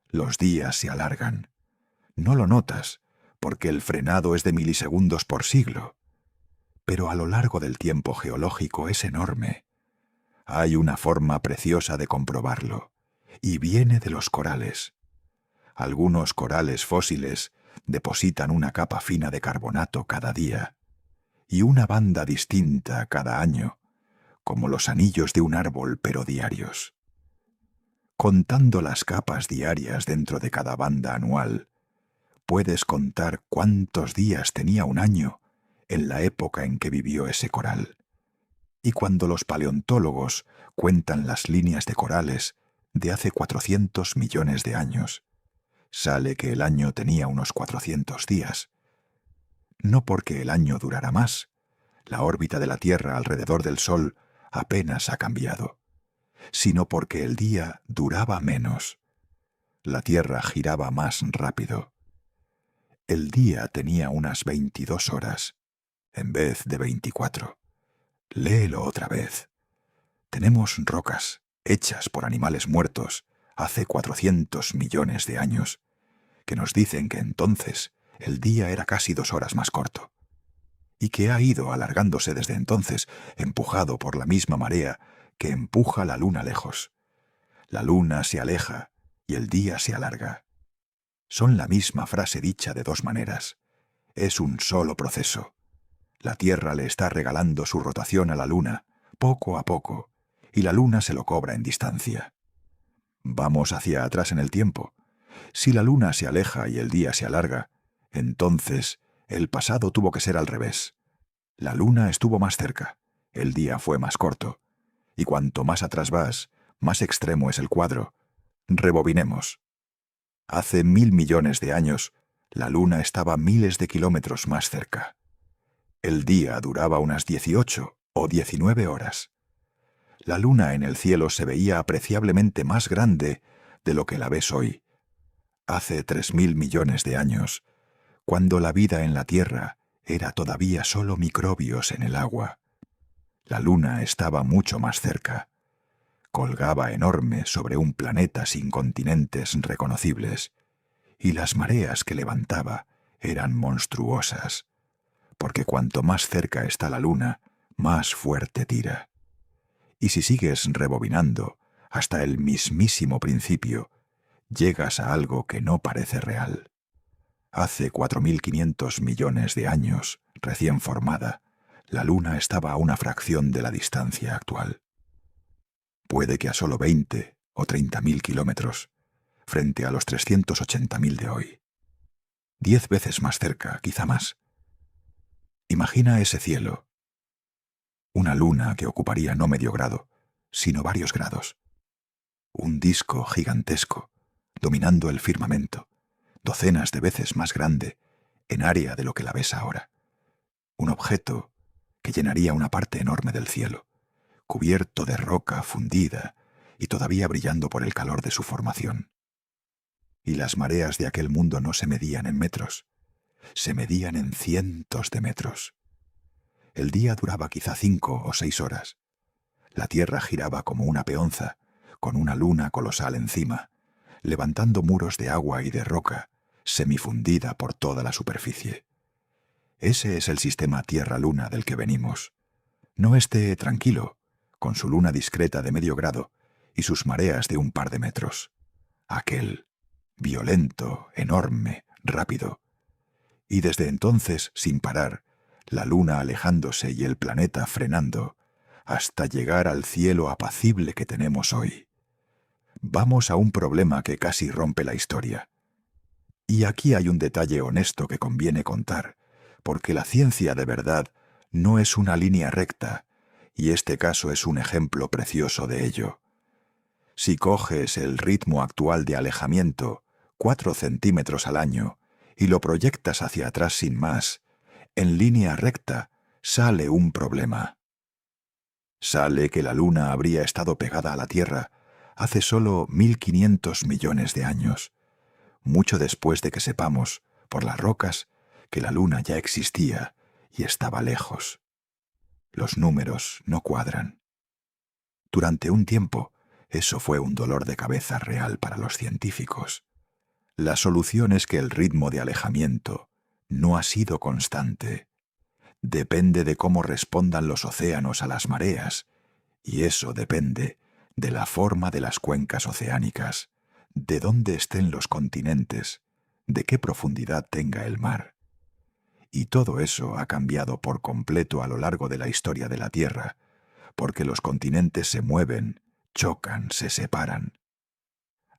Los días se alargan. No lo notas, porque el frenado es de milisegundos por siglo. Pero a lo largo del tiempo geológico es enorme. Hay una forma preciosa de comprobarlo, y viene de los corales. Algunos corales fósiles depositan una capa fina de carbonato cada día, y una banda distinta cada año, como los anillos de un árbol pero diarios. Contando las capas diarias dentro de cada banda anual, puedes contar cuántos días tenía un año en la época en que vivió ese coral. Y cuando los paleontólogos cuentan las líneas de corales de hace 400 millones de años, sale que el año tenía unos 400 días. No porque el año durara más, la órbita de la Tierra alrededor del Sol apenas ha cambiado, sino porque el día duraba menos. La Tierra giraba más rápido. El día tenía unas 22 horas, en vez de 24. Léelo otra vez. Tenemos rocas hechas por animales muertos hace 400 millones de años, que nos dicen que entonces el día era casi 2 horas más corto, y que ha ido alargándose desde entonces, empujado por la misma marea que empuja la luna lejos. La luna se aleja y el día se alarga. Son la misma frase dicha de dos maneras. Es un solo proceso. La Tierra le está regalando su rotación a la luna, poco a poco, y la luna se lo cobra en distancia. Vamos hacia atrás en el tiempo. Si la luna se aleja y el día se alarga, entonces el pasado tuvo que ser al revés. La luna estuvo más cerca, el día fue más corto, y cuanto más atrás vas, más extremo es el cuadro. Rebobinemos. Hace 1.000 millones de años, la luna estaba miles de kilómetros más cerca. El día duraba unas 18 o 19 horas. La luna en el cielo se veía apreciablemente más grande de lo que la ves hoy. Hace 3.000 millones de años, cuando la vida en la Tierra era todavía solo microbios en el agua. La luna estaba mucho más cerca. Colgaba enorme sobre un planeta sin continentes reconocibles, y las mareas que levantaba eran monstruosas, porque cuanto más cerca está la luna, más fuerte tira. Y si sigues rebobinando hasta el mismísimo principio, llegas a algo que no parece real. Hace 4.500 millones de años, recién formada, la luna estaba a una fracción de la distancia actual. Puede que a solo 20 o 30.000 kilómetros, frente a los 380.000 de hoy. 10 veces más cerca, quizá más. Imagina ese cielo. Una luna que ocuparía no medio grado, sino varios grados. Un disco gigantesco, dominando el firmamento, docenas de veces más grande en área de lo que la ves ahora. Un objeto que llenaría una parte enorme del cielo, cubierto de roca fundida y todavía brillando por el calor de su formación. Y las mareas de aquel mundo no se medían en metros, se medían en cientos de metros. El día duraba quizá 5 o 6 horas. La Tierra giraba como una peonza, con una luna colosal encima, levantando muros de agua y de roca, semifundida por toda la superficie. Ese es el sistema Tierra-Luna del que venimos. No esté tranquilo, con su luna discreta de medio grado y sus mareas de un par de metros. Aquel, violento, enorme, rápido. Y desde entonces, sin parar, la luna alejándose y el planeta frenando, hasta llegar al cielo apacible que tenemos hoy. Vamos a un problema que casi rompe la historia. Y aquí hay un detalle honesto que conviene contar, porque la ciencia de verdad no es una línea recta, y este caso es un ejemplo precioso de ello. Si coges el ritmo actual de alejamiento, 4 centímetros al año, y lo proyectas hacia atrás sin más, en línea recta sale un problema. Sale que la luna habría estado pegada a la Tierra hace solo 1.500 millones de años, mucho después de que sepamos, por las rocas, que la luna ya existía y estaba lejos. Los números no cuadran. Durante un tiempo, eso fue un dolor de cabeza real para los científicos. La solución es que el ritmo de alejamiento no ha sido constante. Depende de cómo respondan los océanos a las mareas, y eso depende de la forma de las cuencas oceánicas, de dónde estén los continentes, de qué profundidad tenga el mar. Y todo eso ha cambiado por completo a lo largo de la historia de la Tierra, porque los continentes se mueven, chocan, se separan.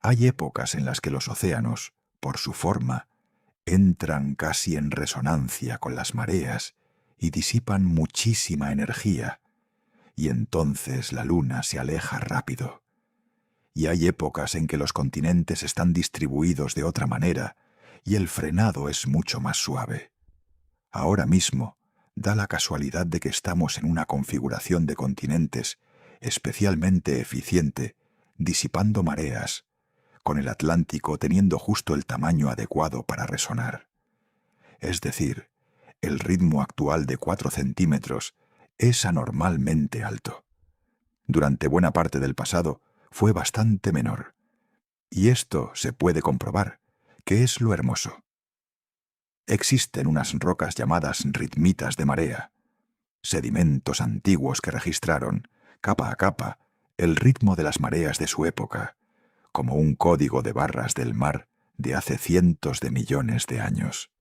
Hay épocas en las que los océanos, por su forma, entran casi en resonancia con las mareas y disipan muchísima energía, y entonces la luna se aleja rápido. Y hay épocas en que los continentes están distribuidos de otra manera y el frenado es mucho más suave. Ahora mismo, da la casualidad de que estamos en una configuración de continentes especialmente eficiente, disipando mareas, con el Atlántico teniendo justo el tamaño adecuado para resonar. es decir, el ritmo actual de 4 centímetros es anormalmente alto. Durante buena parte del pasado fue bastante menor. Y esto se puede comprobar, que es lo hermoso. Existen unas rocas llamadas ritmitas de marea, sedimentos antiguos que registraron, capa a capa, el ritmo de las mareas de su época, como un código de barras del mar de hace cientos de millones de años.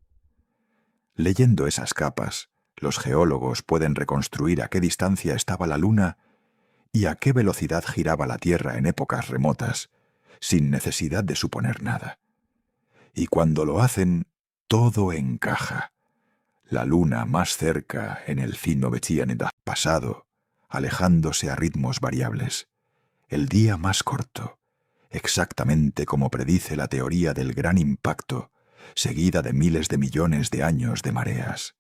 Leyendo esas capas, los geólogos pueden reconstruir a qué distancia estaba la Luna y a qué velocidad giraba la Tierra en épocas remotas, sin necesidad de suponer nada. Y cuando lo hacen, todo encaja. La Luna más cerca en el 1900 pasado, alejándose a ritmos variables. El día más corto, exactamente como predice la teoría del gran impacto, seguida de miles de millones de años de mareas.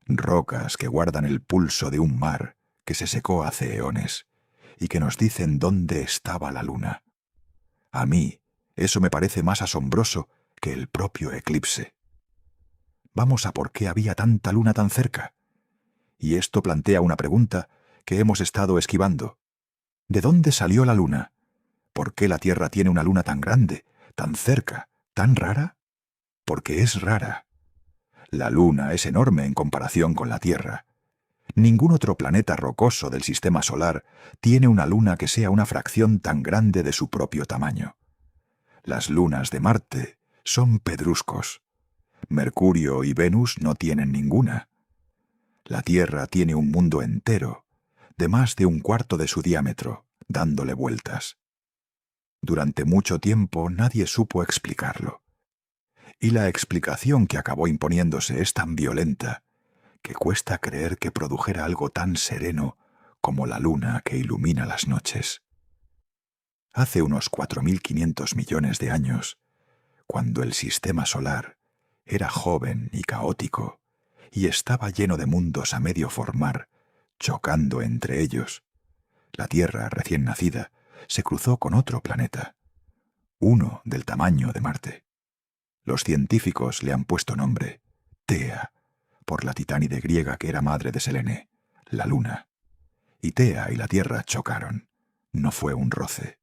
Rocas que guardan el pulso de un mar que se secó hace eones y que nos dicen dónde estaba la Luna. A mí, eso me parece más asombroso que el propio eclipse. Vamos a por qué había tanta luna tan cerca. Y esto plantea una pregunta que hemos estado esquivando. ¿De dónde salió la luna? ¿Por qué la Tierra tiene una luna tan grande, tan cerca, tan rara? Porque es rara. La luna es enorme en comparación con la Tierra. Ningún otro planeta rocoso del sistema solar tiene una luna que sea una fracción tan grande de su propio tamaño. Las lunas de Marte son pedruscos. Mercurio y Venus no tienen ninguna. La Tierra tiene un mundo entero, de más de un cuarto de su diámetro, dándole vueltas. Durante mucho tiempo nadie supo explicarlo. Y la explicación que acabó imponiéndose es tan violenta que cuesta creer que produjera algo tan sereno como la luna que ilumina las noches. Hace unos 4.500 millones de años, cuando el sistema solar era joven y caótico, y estaba lleno de mundos a medio formar, chocando entre ellos, la Tierra recién nacida se cruzó con otro planeta, uno del tamaño de Marte. Los científicos le han puesto nombre, Tea, por la titánide griega que era madre de Selene, la Luna. Y Tea y la Tierra chocaron. No fue un roce.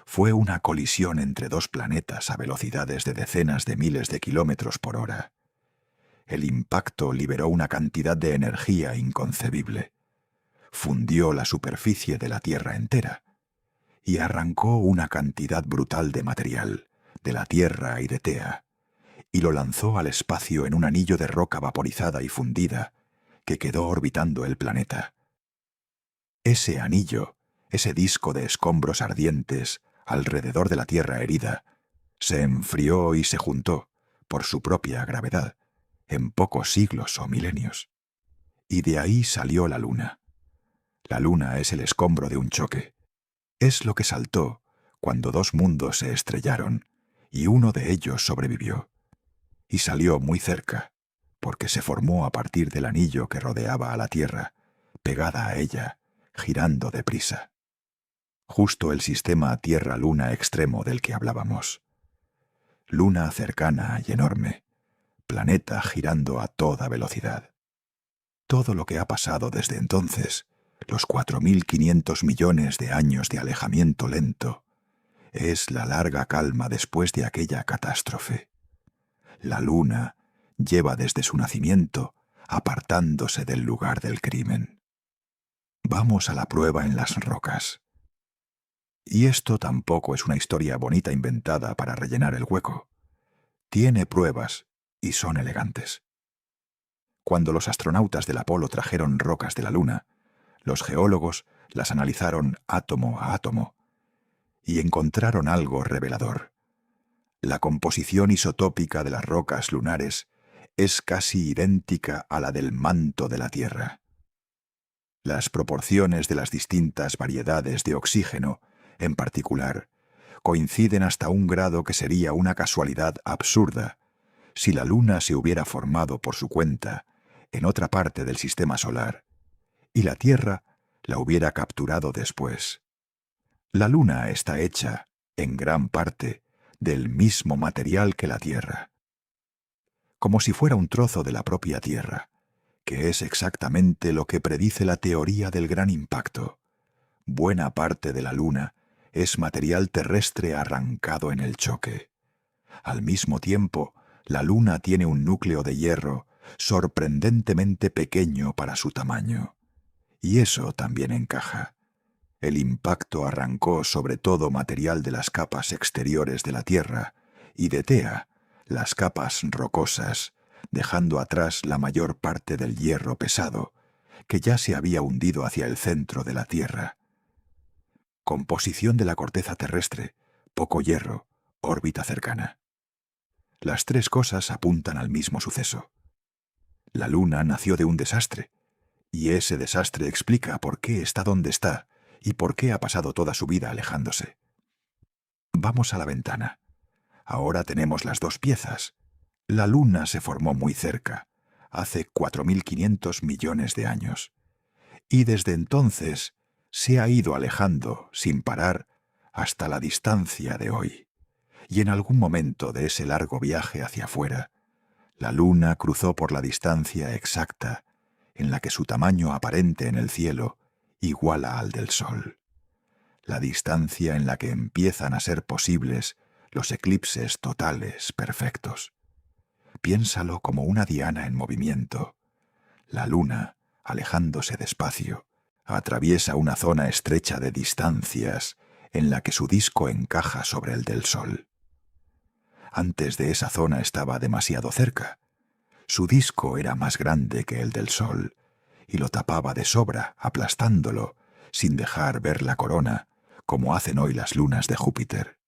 Fue una colisión entre dos planetas a velocidades de decenas de miles de kilómetros por hora. El impacto liberó una cantidad de energía inconcebible. Fundió la superficie de la Tierra entera y arrancó una cantidad brutal de material, de la Tierra y de Tea, y lo lanzó al espacio en un anillo de roca vaporizada y fundida que quedó orbitando el planeta. Ese anillo, ese disco de escombros ardientes alrededor de la Tierra herida, se enfrió y se juntó, por su propia gravedad, en pocos siglos o milenios. Y de ahí salió la Luna. La Luna es el escombro de un choque. Es lo que saltó cuando dos mundos se estrellaron y uno de ellos sobrevivió. Y salió muy cerca, porque se formó a partir del anillo que rodeaba a la Tierra, pegada a ella, girando deprisa. Justo el sistema Tierra-Luna extremo del que hablábamos. Luna cercana y enorme, planeta girando a toda velocidad. Todo lo que ha pasado desde entonces, los 4.500 millones de años de alejamiento lento, es la larga calma después de aquella catástrofe. La Luna lleva desde su nacimiento apartándose del lugar del crimen. Vamos a la prueba en las rocas. Y esto tampoco es una historia bonita inventada para rellenar el hueco. Tiene pruebas y son elegantes. Cuando los astronautas del Apolo trajeron rocas de la Luna, los geólogos las analizaron átomo a átomo y encontraron algo revelador. La composición isotópica de las rocas lunares es casi idéntica a la del manto de la Tierra. Las proporciones de las distintas variedades de oxígeno, en particular, coinciden hasta un grado que sería una casualidad absurda si la Luna se hubiera formado por su cuenta en otra parte del sistema solar y la Tierra la hubiera capturado después. La Luna está hecha, en gran parte, del mismo material que la Tierra. como si fuera un trozo de la propia Tierra, que es exactamente lo que predice la teoría del gran impacto. Buena parte de la Luna es material terrestre arrancado en el choque. Al mismo tiempo, la Luna tiene un núcleo de hierro sorprendentemente pequeño para su tamaño. Y eso también encaja. El impacto arrancó sobre todo material de las capas exteriores de la Tierra y de Tea, las capas rocosas, dejando atrás la mayor parte del hierro pesado, que ya se había hundido hacia el centro de la Tierra. Composición de la corteza terrestre, poco hierro, órbita cercana. Las tres cosas apuntan al mismo suceso. La Luna nació de un desastre, y ese desastre explica por qué está donde está y por qué ha pasado toda su vida alejándose. Vamos a la ventana. Ahora tenemos las dos piezas. La Luna se formó muy cerca, hace 4.500 millones de años, y desde entonces se ha ido alejando sin parar hasta la distancia de hoy. Y en algún momento de ese largo viaje hacia afuera, la Luna cruzó por la distancia exacta en la que su tamaño aparente en el cielo iguala al del Sol. La distancia en la que empiezan a ser posibles los eclipses totales perfectos. Piénsalo como una diana en movimiento. La Luna, alejándose despacio, atraviesa una zona estrecha de distancias en la que su disco encaja sobre el del Sol. Antes de esa zona estaba demasiado cerca. Su disco era más grande que el del Sol y lo tapaba de sobra, aplastándolo, sin dejar ver la corona, como hacen hoy las lunas de Júpiter.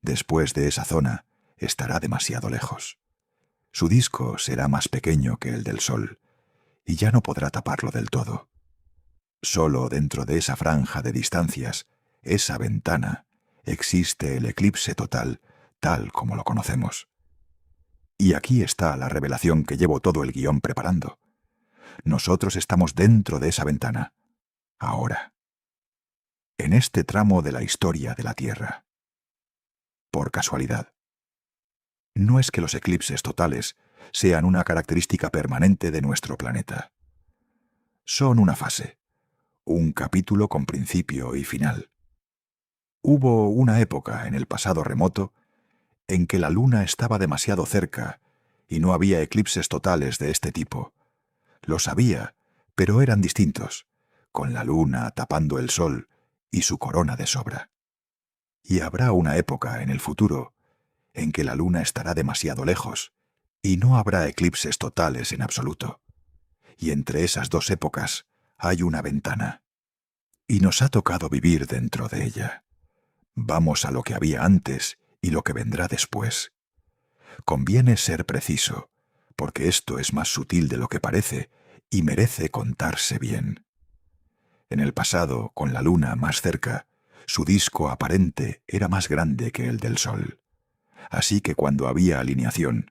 Después de esa zona, estará demasiado lejos. Su disco será más pequeño que el del Sol y ya no podrá taparlo del todo. Solo dentro de esa franja de distancias, esa ventana, existe el eclipse total tal como lo conocemos. Y aquí está la revelación que llevo todo el guión preparando. Nosotros estamos dentro de esa ventana, ahora, en este tramo de la historia de la Tierra. Por casualidad. No es que los eclipses totales sean una característica permanente de nuestro planeta. Son una fase, un capítulo con principio y final. Hubo una época en el pasado remoto en que la Luna estaba demasiado cerca y no había eclipses totales de este tipo. Los había, pero eran distintos, con la Luna tapando el Sol y su corona de sobra. Y habrá una época en el futuro en que la Luna estará demasiado lejos y no habrá eclipses totales en absoluto. Y entre esas dos épocas hay una ventana. Y nos ha tocado vivir dentro de ella. Vamos a lo que había antes y lo que vendrá después. Conviene ser preciso, porque esto es más sutil de lo que parece y merece contarse bien. En el pasado, con la Luna más cerca, su disco aparente era más grande que el del Sol. Así que cuando había alineación,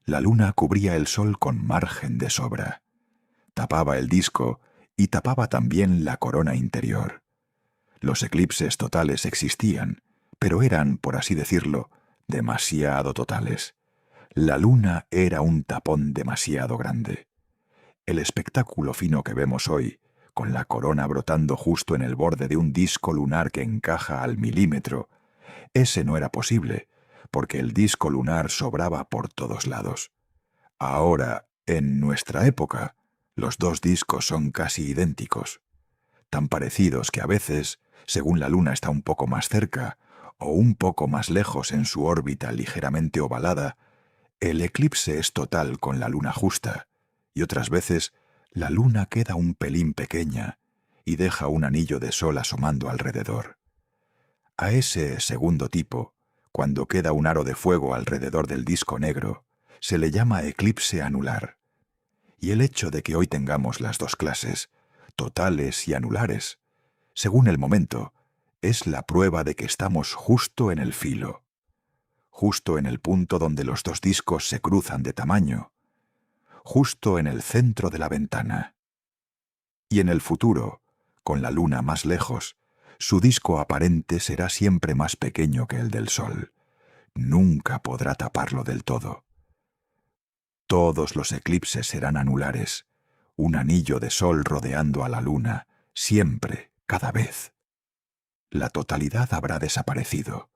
la Luna cubría el Sol con margen de sobra. Tapaba el disco y tapaba también la corona interior. Los eclipses totales existían, pero eran, por así decirlo, demasiado totales. La Luna era un tapón demasiado grande. El espectáculo fino que vemos hoy, con la corona brotando justo en el borde de un disco lunar que encaja al milímetro, ese no era posible, porque el disco lunar sobraba por todos lados. Ahora, en nuestra época, los dos discos son casi idénticos, tan parecidos que a veces, según la Luna está un poco más cerca o un poco más lejos en su órbita ligeramente ovalada, el eclipse es total con la Luna justa, y otras veces la Luna queda un pelín pequeña y deja un anillo de Sol asomando alrededor. A ese segundo tipo, cuando queda un aro de fuego alrededor del disco negro, se le llama eclipse anular. Y el hecho de que hoy tengamos las dos clases, totales y anulares, según el momento, es la prueba de que estamos justo en el filo, justo en el punto donde los dos discos se cruzan de tamaño, justo en el centro de la ventana. Y en el futuro, con la Luna más lejos, su disco aparente será siempre más pequeño que el del Sol. Nunca podrá taparlo del todo. Todos los eclipses serán anulares, un anillo de sol rodeando a la luna, siempre, cada vez. La totalidad habrá desaparecido.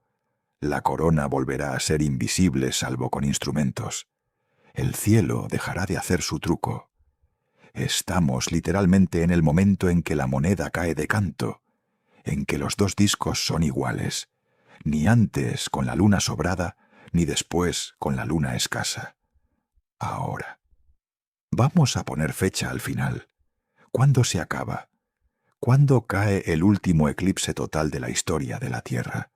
La corona volverá a ser invisible salvo con instrumentos. El cielo dejará de hacer su truco. Estamos literalmente en el momento en que la moneda cae de canto, en que los dos discos son iguales, ni antes con la luna sobrada, ni después con la luna escasa. Ahora. Vamos a poner fecha al final. ¿Cuándo se acaba? ¿Cuándo cae el último eclipse total de la historia de la Tierra?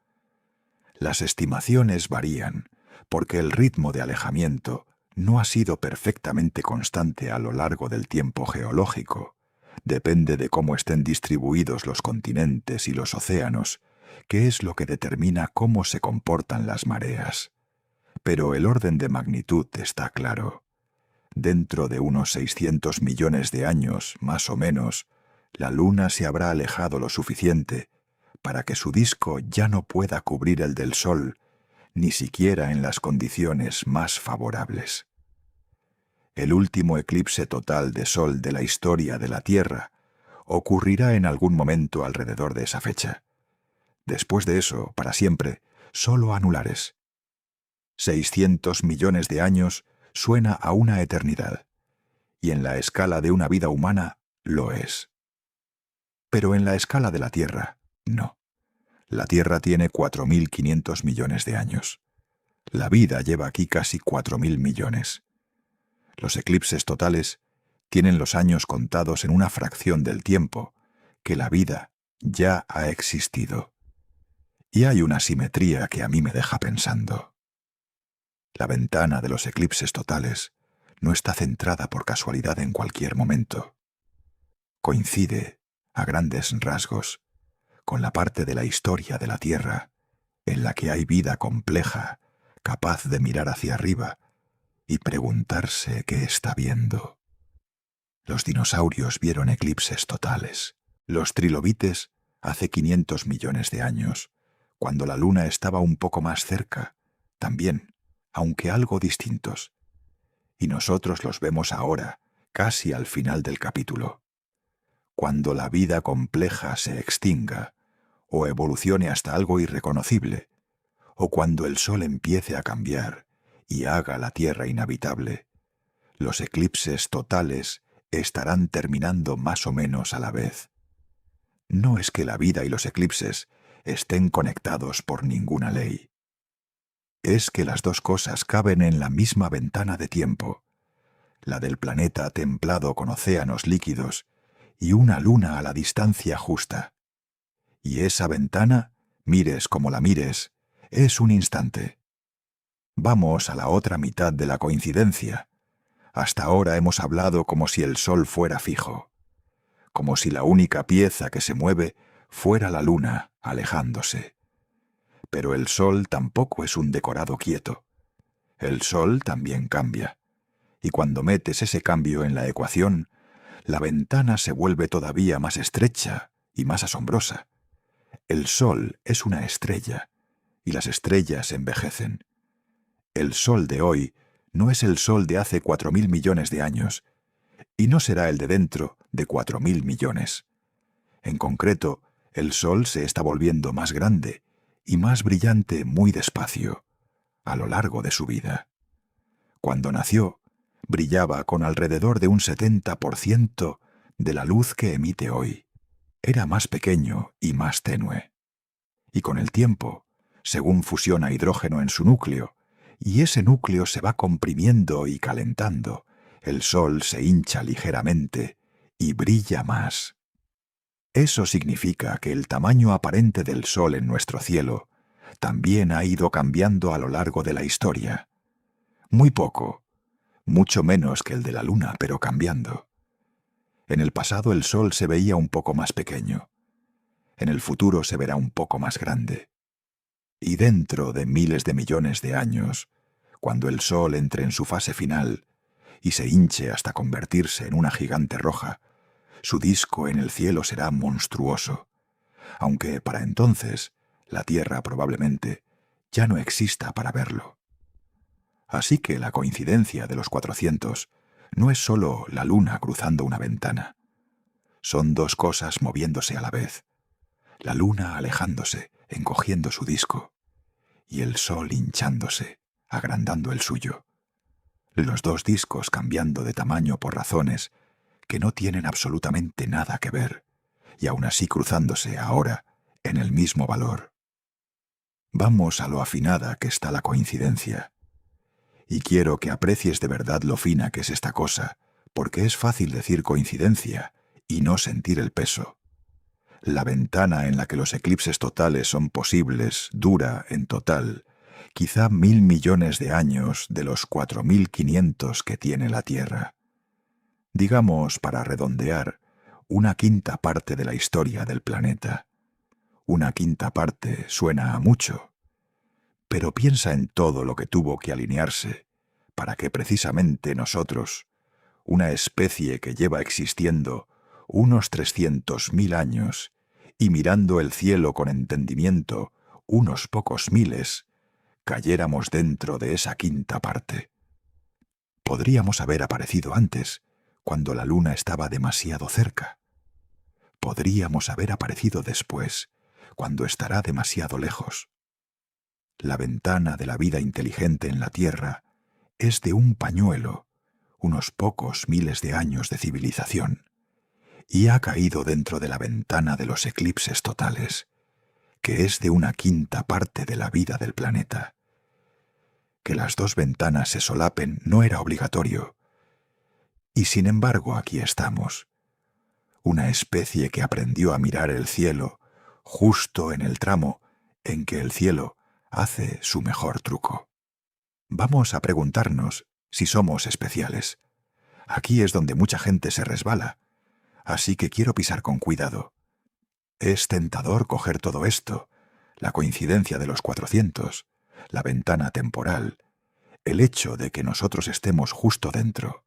Las estimaciones varían, porque el ritmo de alejamiento no ha sido perfectamente constante a lo largo del tiempo geológico. Depende de cómo estén distribuidos los continentes y los océanos, que es lo que determina cómo se comportan las mareas. Pero el orden de magnitud está claro. Dentro de unos 600 millones de años, más o menos, la Luna se habrá alejado lo suficiente para que su disco ya no pueda cubrir el del Sol, ni siquiera en las condiciones más favorables. El último eclipse total de Sol de la historia de la Tierra ocurrirá en algún momento alrededor de esa fecha. Después de eso, para siempre, solo anulares. 600 millones de años suena a una eternidad, y en la escala de una vida humana lo es. Pero en la escala de la Tierra, no. La Tierra tiene 4.500 millones de años. La vida lleva aquí casi 4.000 millones. Los eclipses totales tienen los años contados en una fracción del tiempo que la vida ya ha existido. Y hay una simetría que a mí me deja pensando. La ventana de los eclipses totales no está centrada por casualidad en cualquier momento. Coincide, a grandes rasgos, con la parte de la historia de la Tierra en la que hay vida compleja, capaz de mirar hacia arriba y preguntarse qué está viendo. Los dinosaurios vieron eclipses totales. Los trilobites hace 500 millones de años, cuando la Luna estaba un poco más cerca, también, aunque algo distintos. Y nosotros los vemos ahora, casi al final del capítulo. Cuando la vida compleja se extinga, o evolucione hasta algo irreconocible, o cuando el Sol empiece a cambiar y haga la Tierra inhabitable, los eclipses totales estarán terminando más o menos a la vez. No es que la vida y los eclipses estén conectados por ninguna ley. Es que las dos cosas caben en la misma ventana de tiempo, la del planeta templado con océanos líquidos y una luna a la distancia justa. Y esa ventana, mires como la mires, es un instante. Vamos a la otra mitad de la coincidencia. Hasta ahora hemos hablado como si el Sol fuera fijo, como si la única pieza que se mueve fuera la luna alejándose. Pero el Sol tampoco es un decorado quieto. El Sol también cambia. Y cuando metes ese cambio en la ecuación, la ventana se vuelve todavía más estrecha y más asombrosa. El Sol es una estrella, y las estrellas envejecen. El Sol de hoy no es el Sol de hace 4.000 millones de años, y no será el de dentro de 4.000 millones. En concreto, el Sol se está volviendo más grande y más brillante muy despacio, a lo largo de su vida. Cuando nació, brillaba con alrededor de un 70% de la luz que emite hoy. Era más pequeño y más tenue. Y con el tiempo, según fusiona hidrógeno en su núcleo, y ese núcleo se va comprimiendo y calentando, el Sol se hincha ligeramente y brilla más. Eso significa que el tamaño aparente del Sol en nuestro cielo también ha ido cambiando a lo largo de la historia. Muy poco, mucho menos que el de la Luna, pero cambiando. En el pasado el Sol se veía un poco más pequeño. En el futuro se verá un poco más grande. Y dentro de miles de millones de años, cuando el Sol entre en su fase final y se hinche hasta convertirse en una gigante roja, su disco en el cielo será monstruoso, aunque para entonces la Tierra probablemente ya no exista para verlo. Así que la coincidencia de los 400 no es solo la luna cruzando una ventana. Son dos cosas moviéndose a la vez. La luna alejándose, encogiendo su disco, y el sol hinchándose, agrandando el suyo. Los dos discos cambiando de tamaño por razones que no tienen absolutamente nada que ver, y aún así cruzándose ahora en el mismo valor. Vamos a lo afinada que está la coincidencia. Y quiero que aprecies de verdad lo fina que es esta cosa, porque es fácil decir coincidencia y no sentir el peso. La ventana en la que los eclipses totales son posibles dura, en total, quizá 1.000 millones de años de los 4.500 que tiene la Tierra. Digamos, para redondear, una quinta parte de la historia del planeta. Una quinta parte suena a mucho, pero piensa en todo lo que tuvo que alinearse para que precisamente nosotros, una especie que lleva existiendo unos 300.000 años y mirando el cielo con entendimiento unos pocos miles, cayéramos dentro de esa quinta parte. Podríamos haber aparecido antes, cuando la luna estaba demasiado cerca. Podríamos haber aparecido después, cuando estará demasiado lejos. La ventana de la vida inteligente en la Tierra es de un pañuelo, unos pocos miles de años de civilización, y ha caído dentro de la ventana de los eclipses totales, que es de una quinta parte de la vida del planeta. Que las dos ventanas se solapen no era obligatorio, y sin embargo aquí estamos, una especie que aprendió a mirar el cielo justo en el tramo en que el cielo hace su mejor truco. Vamos a preguntarnos si somos especiales. Aquí es donde mucha gente se resbala, así que quiero pisar con cuidado. Es tentador coger todo esto, la coincidencia de los 400, la ventana temporal, el hecho de que nosotros estemos justo dentro,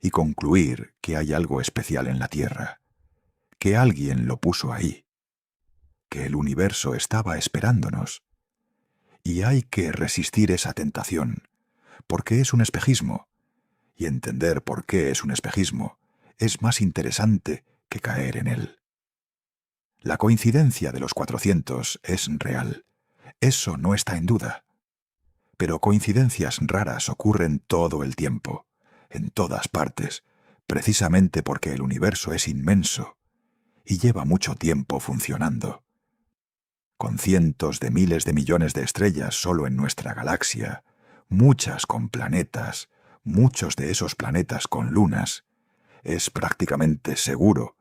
y concluir que hay algo especial en la Tierra, que alguien lo puso ahí, que el universo estaba esperándonos. Y hay que resistir esa tentación, porque es un espejismo, y entender por qué es un espejismo es más interesante que caer en él. La coincidencia de los 400 es real, eso no está en duda. Pero coincidencias raras ocurren todo el tiempo, en todas partes, precisamente porque el universo es inmenso y lleva mucho tiempo funcionando. Con cientos de miles de millones de estrellas solo en nuestra galaxia, muchas con planetas, muchos de esos planetas con lunas, es prácticamente seguro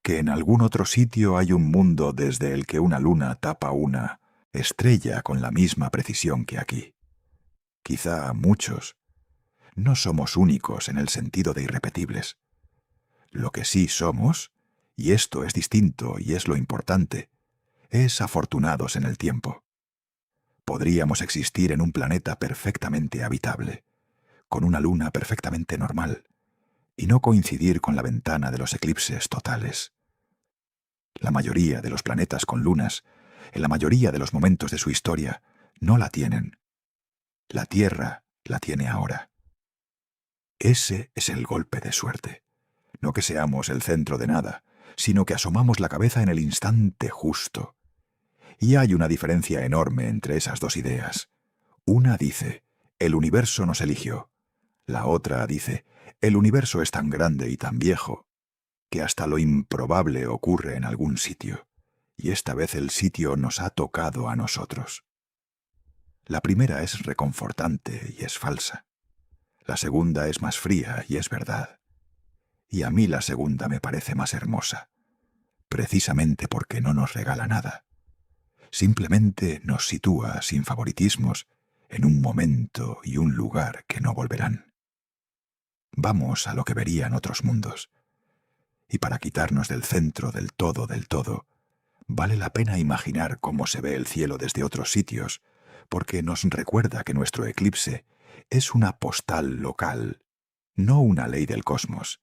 que en algún otro sitio hay un mundo desde el que una luna tapa una estrella con la misma precisión que aquí. Quizá muchos. No somos únicos en el sentido de irrepetibles. Lo que sí somos, y esto es distinto y es lo importante, es afortunados en el tiempo. Podríamos existir en un planeta perfectamente habitable, con una luna perfectamente normal, y no coincidir con la ventana de los eclipses totales. La mayoría de los planetas con lunas, en la mayoría de los momentos de su historia, no la tienen. La Tierra la tiene ahora. Ese es el golpe de suerte. No que seamos el centro de nada, sino que asomamos la cabeza en el instante justo. Y hay una diferencia enorme entre esas dos ideas. Una dice, el universo nos eligió. La otra dice, el universo es tan grande y tan viejo que hasta lo improbable ocurre en algún sitio, y esta vez el sitio nos ha tocado a nosotros. La primera es reconfortante y es falsa. La segunda es más fría y es verdad. Y a mí la segunda me parece más hermosa, precisamente porque no nos regala nada. Simplemente nos sitúa, sin favoritismos, en un momento y un lugar que no volverán. Vamos a lo que verían otros mundos. Y para quitarnos del centro del todo, vale la pena imaginar cómo se ve el cielo desde otros sitios, porque nos recuerda que nuestro eclipse es una postal local, no una ley del cosmos.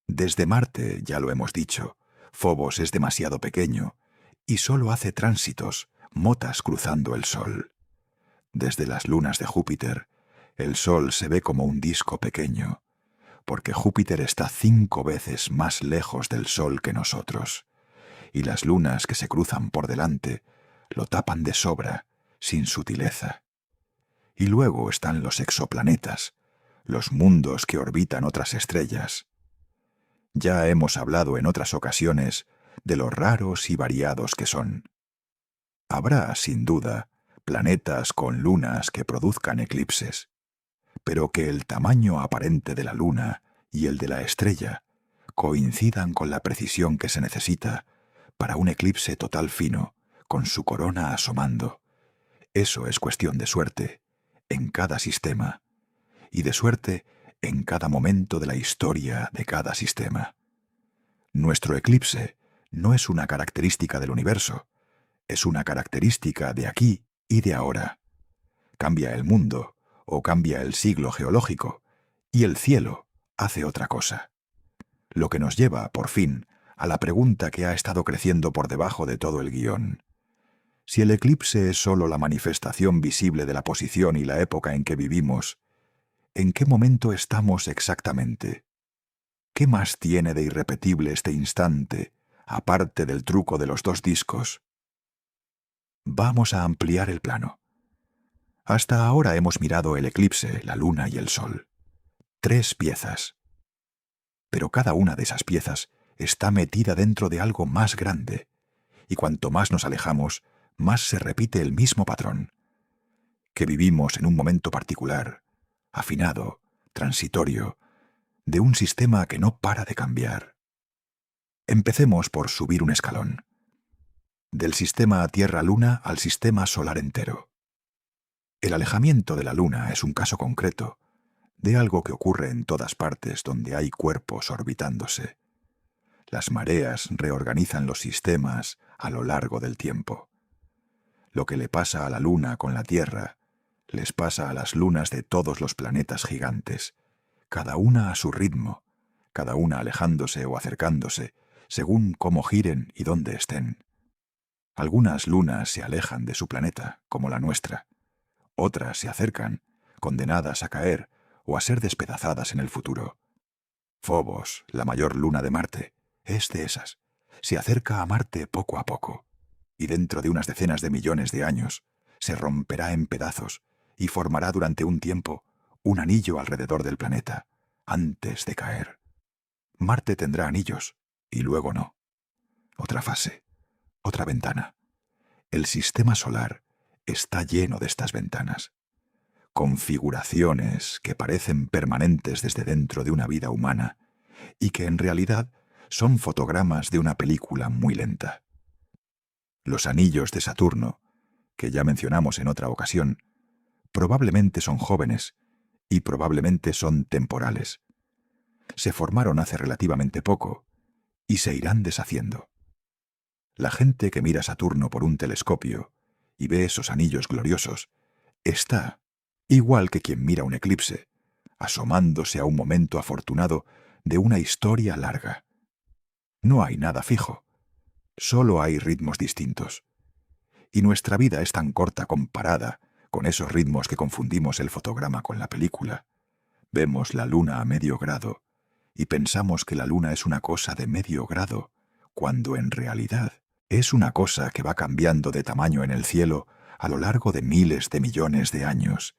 Desde Marte, ya lo hemos dicho, Fobos es demasiado pequeño y solo hace tránsitos, motas cruzando el Sol. Desde las lunas de Júpiter, El Sol se ve como un disco pequeño, porque Júpiter está 5 veces más lejos del Sol que nosotros, y las lunas que se cruzan por delante lo tapan de sobra, sin sutileza. Y luego están los exoplanetas, los mundos que orbitan otras estrellas. Ya hemos hablado en otras ocasiones de lo raros y variados que son. Habrá, sin duda, planetas con lunas que produzcan eclipses, pero que el tamaño aparente de la luna y el de la estrella coincidan con la precisión que se necesita para un eclipse total fino, con su corona asomando. Eso es cuestión de suerte, en cada sistema, y de suerte en cada momento de la historia de cada sistema. Nuestro eclipse no es una característica del universo, es una característica de aquí y de ahora. Cambia el mundo, o cambia el siglo geológico, y el cielo hace otra cosa. Lo que nos lleva, por fin, a la pregunta que ha estado creciendo por debajo de todo el guión. Si el eclipse es sólo la manifestación visible de la posición y la época en que vivimos, ¿en qué momento estamos exactamente? ¿Qué más tiene de irrepetible este instante, aparte del truco de los 2 discos? Vamos a ampliar el plano. Hasta ahora hemos mirado el eclipse, la luna y el sol. 3 piezas. Pero cada una de esas piezas está metida dentro de algo más grande, y cuanto más nos alejamos, más se repite el mismo patrón. Que vivimos en un momento particular, afinado, transitorio, de un sistema que no para de cambiar. Empecemos por subir un escalón. Del sistema Tierra-Luna al sistema solar entero. El alejamiento de la Luna es un caso concreto, de algo que ocurre en todas partes donde hay cuerpos orbitándose. Las mareas reorganizan los sistemas a lo largo del tiempo. Lo que le pasa a la Luna con la Tierra, les pasa a las lunas de todos los planetas gigantes, cada una a su ritmo, cada una alejándose o acercándose, según cómo giren y dónde estén. Algunas lunas se alejan de su planeta, como la nuestra. Otras se acercan, condenadas a caer o a ser despedazadas en el futuro. Phobos, la mayor luna de Marte, es de esas. Se acerca a Marte poco a poco, y dentro de unas decenas de millones de años se romperá en pedazos y formará durante un tiempo un anillo alrededor del planeta, antes de caer. Marte tendrá anillos, y luego no. Otra fase, otra ventana. El sistema solar está lleno de estas ventanas. Configuraciones que parecen permanentes desde dentro de una vida humana y que en realidad son fotogramas de una película muy lenta. Los anillos de Saturno, que ya mencionamos en otra ocasión, probablemente son jóvenes y probablemente son temporales. Se formaron hace relativamente poco y se irán deshaciendo. La gente que mira Saturno por un telescopio y ve esos anillos gloriosos está, igual que quien mira un eclipse, asomándose a un momento afortunado de una historia larga. No hay nada fijo, solo hay ritmos distintos. Y nuestra vida es tan corta comparada con esos ritmos que confundimos el fotograma con la película. Vemos la luna a medio grado y pensamos que la luna es una cosa de medio grado, cuando en realidad es una cosa que va cambiando de tamaño en el cielo a lo largo de miles de millones de años,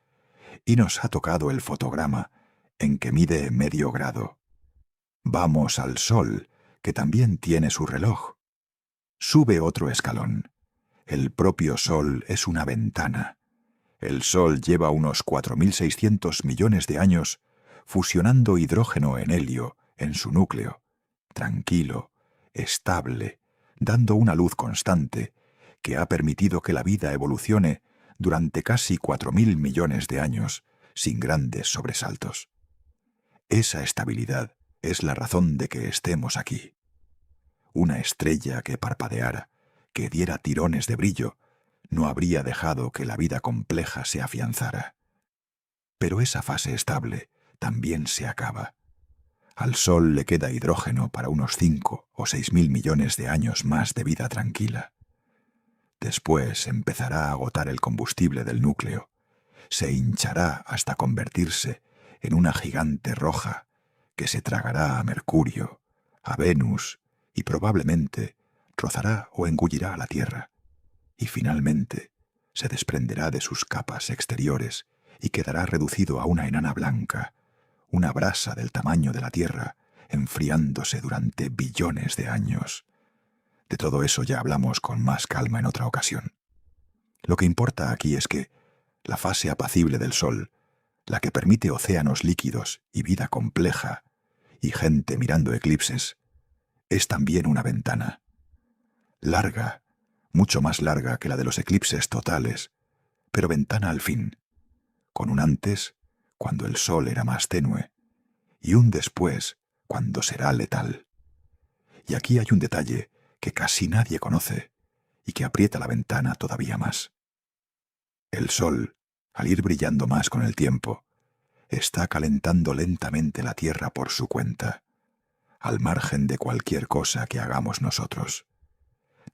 y nos ha tocado el fotograma en que mide medio grado. Vamos al Sol, que también tiene su reloj. Sube otro escalón. El propio Sol es una ventana. El Sol lleva unos 4.600 millones de años fusionando hidrógeno en helio en su núcleo, tranquilo, estable, dando una luz constante que ha permitido que la vida evolucione durante casi 4.000 millones de años sin grandes sobresaltos. Esa estabilidad es la razón de que estemos aquí. Una estrella que parpadeara, que diera tirones de brillo, no habría dejado que la vida compleja se afianzara. Pero esa fase estable también se acaba. Al Sol le queda hidrógeno para unos 5 o 6.000 millones de años más de vida tranquila. Después empezará a agotar el combustible del núcleo, se hinchará hasta convertirse en una gigante roja que se tragará a Mercurio, a Venus y probablemente rozará o engullirá a la Tierra, y finalmente se desprenderá de sus capas exteriores y quedará reducido a una enana blanca, una brasa del tamaño de la Tierra, enfriándose durante billones de años. De todo eso ya hablamos con más calma en otra ocasión. Lo que importa aquí es que la fase apacible del Sol, la que permite océanos líquidos y vida compleja, y gente mirando eclipses, es también una ventana. Larga, mucho más larga que la de los eclipses totales, pero ventana al fin, con un antes, cuando el Sol era más tenue, y un después, cuando será letal. Y aquí hay un detalle que casi nadie conoce y que aprieta la ventana todavía más. El Sol, al ir brillando más con el tiempo, está calentando lentamente la Tierra por su cuenta, al margen de cualquier cosa que hagamos nosotros.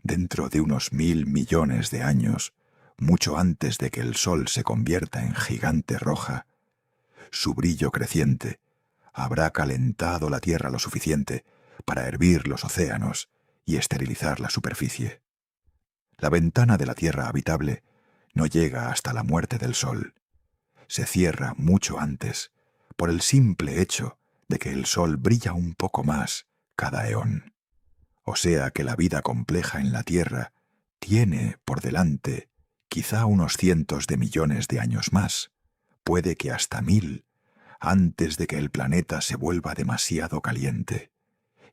Dentro de unos 1.000 millones de años, mucho antes de que el Sol se convierta en gigante roja, su brillo creciente habrá calentado la Tierra lo suficiente para hervir los océanos y esterilizar la superficie. La ventana de la Tierra habitable no llega hasta la muerte del Sol. Se cierra mucho antes, por el simple hecho de que el Sol brilla un poco más cada eón. O sea que la vida compleja en la Tierra tiene por delante quizá unos cientos de millones de años más, puede que hasta 1.000, antes de que el planeta se vuelva demasiado caliente.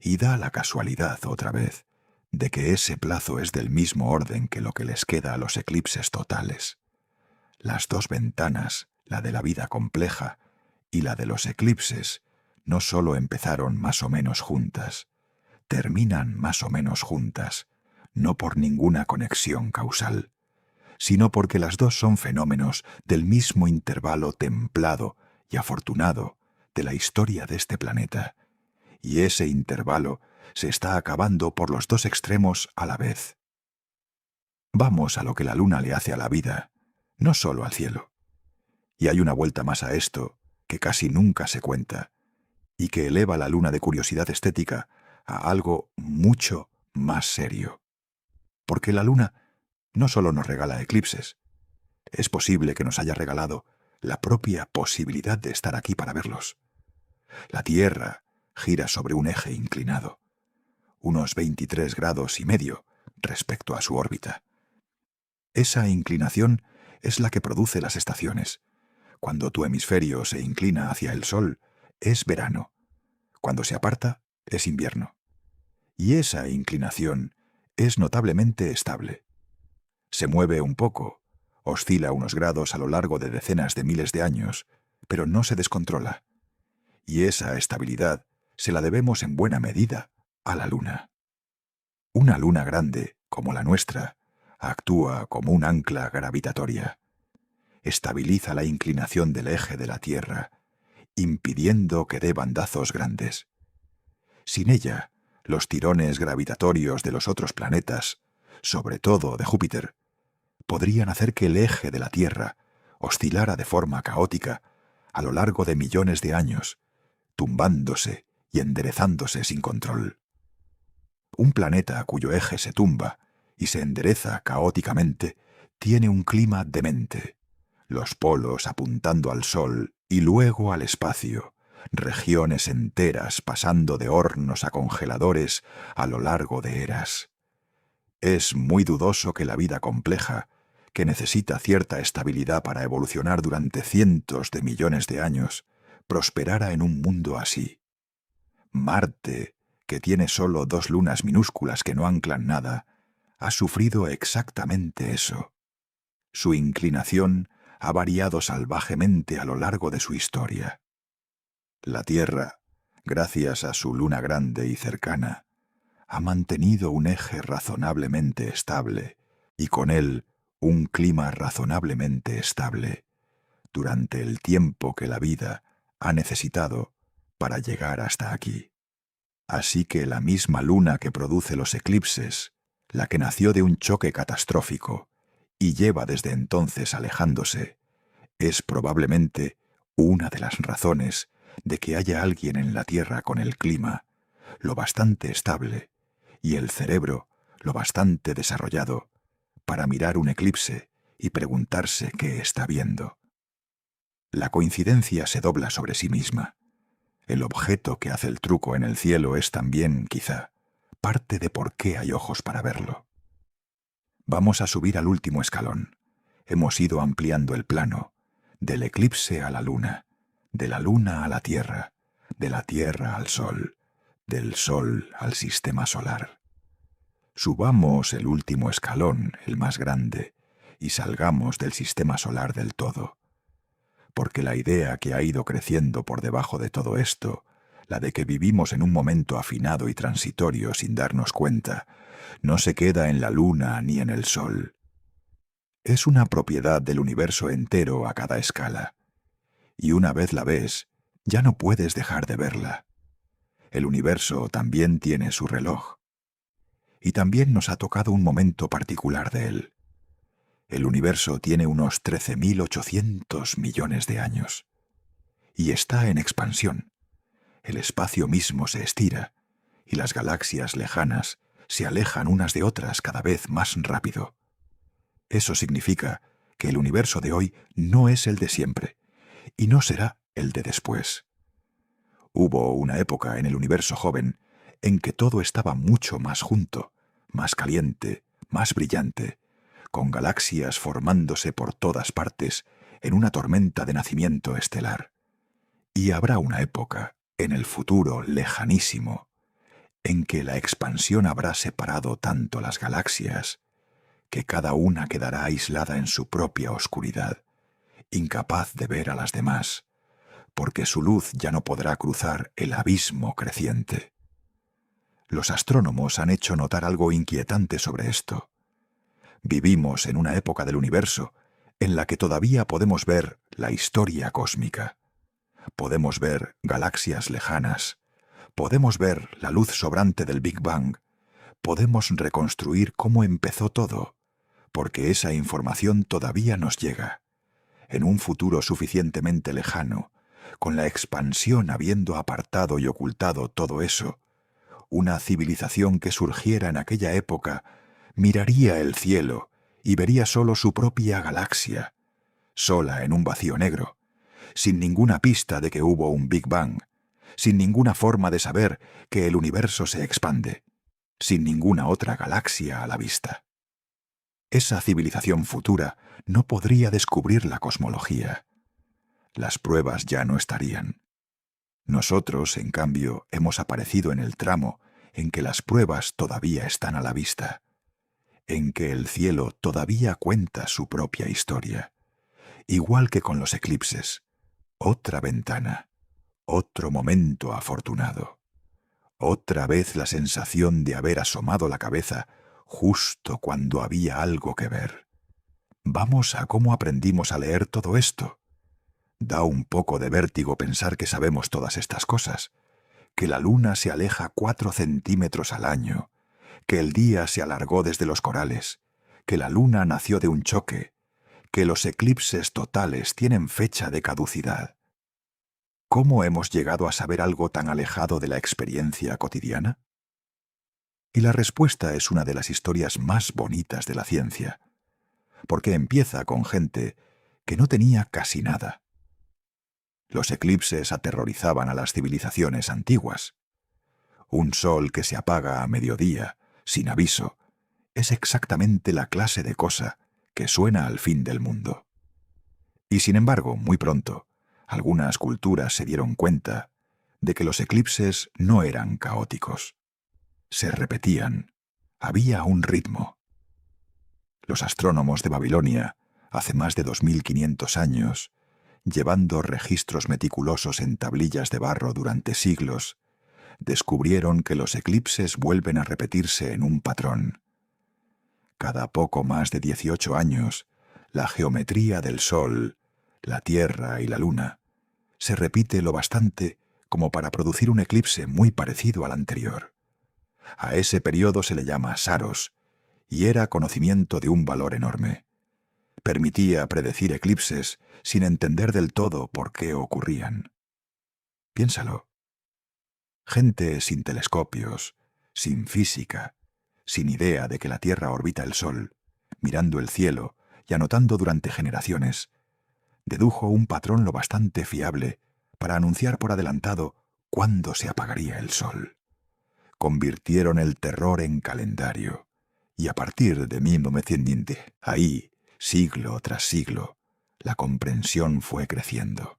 Y da la casualidad, otra vez, de que ese plazo es del mismo orden que lo que les queda a los eclipses totales. Las dos ventanas, la de la vida compleja y la de los eclipses, no solo empezaron más o menos juntas, terminan más o menos juntas, no por ninguna conexión causal, sino porque las dos son fenómenos del mismo intervalo templado y afortunado de la historia de este planeta, y ese intervalo se está acabando por los dos extremos a la vez. Vamos a lo que la luna le hace a la vida, no solo al cielo. Y hay una vuelta más a esto que casi nunca se cuenta, y que eleva la luna de curiosidad estética a algo mucho más serio. Porque la luna no solo nos regala eclipses, es posible que nos haya regalado la propia posibilidad de estar aquí para verlos. La Tierra gira sobre un eje inclinado, unos 23 grados y medio respecto a su órbita. Esa inclinación es la que produce las estaciones. Cuando tu hemisferio se inclina hacia el Sol, es verano. Cuando se aparta, es invierno. Y esa inclinación es notablemente estable. Se mueve un poco, oscila unos grados a lo largo de decenas de miles de años, pero no se descontrola. Y esa estabilidad se la debemos en buena medida a la Luna. Una luna grande, como la nuestra, actúa como un ancla gravitatoria. Estabiliza la inclinación del eje de la Tierra, impidiendo que dé bandazos grandes. Sin ella, los tirones gravitatorios de los otros planetas, sobre todo de Júpiter, podrían hacer que el eje de la Tierra oscilara de forma caótica a lo largo de millones de años, tumbándose y enderezándose sin control. Un planeta cuyo eje se tumba y se endereza caóticamente tiene un clima demente, los polos apuntando al Sol y luego al espacio, regiones enteras pasando de hornos a congeladores a lo largo de eras. Es muy dudoso que la vida compleja, que necesita cierta estabilidad para evolucionar durante cientos de millones de años, prosperara en un mundo así. Marte, que tiene solo 2 lunas minúsculas que no anclan nada, ha sufrido exactamente eso. Su inclinación ha variado salvajemente a lo largo de su historia. La Tierra, gracias a su luna grande y cercana, ha mantenido un eje razonablemente estable y con él un clima razonablemente estable durante el tiempo que la vida ha necesitado para llegar hasta aquí. Así que la misma luna que produce los eclipses, la que nació de un choque catastrófico y lleva desde entonces alejándose, Es probablemente una de las razones de que haya alguien en la Tierra con el clima lo bastante estable y el cerebro lo bastante desarrollado para mirar un eclipse y preguntarse qué está viendo. La coincidencia se dobla sobre sí misma. El objeto que hace el truco en el cielo es también, quizá, parte de por qué hay ojos para verlo. Vamos a subir al último escalón. Hemos ido ampliando el plano, del eclipse a la luna, de la luna a la Tierra, de la Tierra al Sol, del Sol al sistema solar. Subamos el último escalón, el más grande, y salgamos del sistema solar del todo. Porque la idea que ha ido creciendo por debajo de todo esto, la de que vivimos en un momento afinado y transitorio sin darnos cuenta, no se queda en la luna ni en el sol. Es una propiedad del universo entero a cada escala. Y una vez la ves, ya no puedes dejar de verla. El universo también tiene su reloj. Y también nos ha tocado un momento particular de él. El universo tiene unos 13.800 millones de años. Y está en expansión. El espacio mismo se estira, y las galaxias lejanas se alejan unas de otras cada vez más rápido. Eso significa que el universo de hoy no es el de siempre, y no será el de después. Hubo una época en el universo joven en que todo estaba mucho más junto, más caliente, más brillante, con galaxias formándose por todas partes en una tormenta de nacimiento estelar. Y habrá una época, en el futuro lejanísimo, en que la expansión habrá separado tanto las galaxias que cada una quedará aislada en su propia oscuridad, incapaz de ver a las demás, porque su luz ya no podrá cruzar el abismo creciente. Los astrónomos han hecho notar algo inquietante sobre esto. Vivimos en una época del universo en la que todavía podemos ver la historia cósmica. Podemos ver galaxias lejanas, podemos ver la luz sobrante del Big Bang, podemos reconstruir cómo empezó todo, porque esa información todavía nos llega. En un futuro suficientemente lejano, con la expansión habiendo apartado y ocultado todo eso, una civilización que surgiera en aquella época miraría el cielo y vería solo su propia galaxia, sola en un vacío negro, sin ninguna pista de que hubo un Big Bang, sin ninguna forma de saber que el universo se expande, sin ninguna otra galaxia a la vista. Esa civilización futura no podría descubrir la cosmología. Las pruebas ya no estarían. Nosotros, en cambio, hemos aparecido en el tramo en que las pruebas todavía están a la vista, en que el cielo todavía cuenta su propia historia, igual que con los eclipses. Otra ventana, otro momento afortunado. Otra vez la sensación de haber asomado la cabeza justo cuando había algo que ver. Vamos a cómo aprendimos a leer todo esto. Da un poco de vértigo pensar que sabemos todas estas cosas, que la luna se aleja 4 centímetros al año, que el día se alargó desde los corales, que la luna nació de un choque, que los eclipses totales tienen fecha de caducidad. ¿Cómo hemos llegado a saber algo tan alejado de la experiencia cotidiana? Y la respuesta es una de las historias más bonitas de la ciencia, porque empieza con gente que no tenía casi nada. Los eclipses aterrorizaban a las civilizaciones antiguas. Un sol que se apaga a mediodía, sin aviso, es exactamente la clase de cosa que suena al fin del mundo. Y sin embargo, muy pronto, algunas culturas se dieron cuenta de que los eclipses no eran caóticos. Se repetían. Había un ritmo. Los astrónomos de Babilonia, hace más de 2500 años, llevando registros meticulosos en tablillas de barro durante siglos, descubrieron que los eclipses vuelven a repetirse en un patrón. Cada poco más de 18 años, la geometría del Sol, la Tierra y la Luna se repite lo bastante como para producir un eclipse muy parecido al anterior. A ese periodo se le llama Saros, y era conocimiento de un valor enorme. Permitía predecir eclipses sin entender del todo por qué ocurrían. Piénsalo. Gente sin telescopios, sin física, sin idea de que la Tierra orbita el Sol, mirando el cielo y anotando durante generaciones, dedujo un patrón lo bastante fiable para anunciar por adelantado cuándo se apagaría el Sol. Convirtieron el terror en calendario, y a partir de 1920, ahí, siglo tras siglo, la comprensión fue creciendo.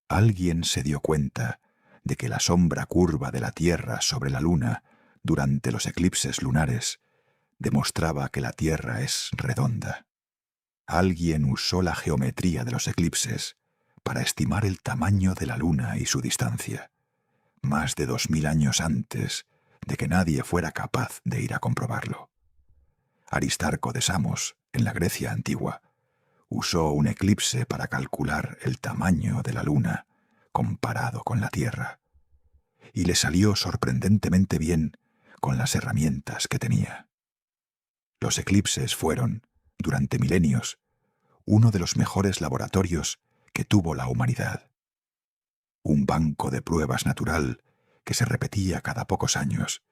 Alguien se dio cuenta de que la sombra curva de la Tierra sobre la Luna durante los eclipses lunares demostraba que la Tierra es redonda. Alguien usó la geometría de los eclipses para estimar el tamaño de la Luna y su distancia, más de 2000 años antes de que nadie fuera capaz de ir a comprobarlo. Aristarco de Samos, en la Grecia antigua, usó un eclipse para calcular el tamaño de la Luna comparado con la Tierra, y le salió sorprendentemente bien con las herramientas que tenía. Los eclipses fueron, durante milenios, uno de los mejores laboratorios que tuvo la humanidad. Un banco de pruebas natural que se repetía cada pocos años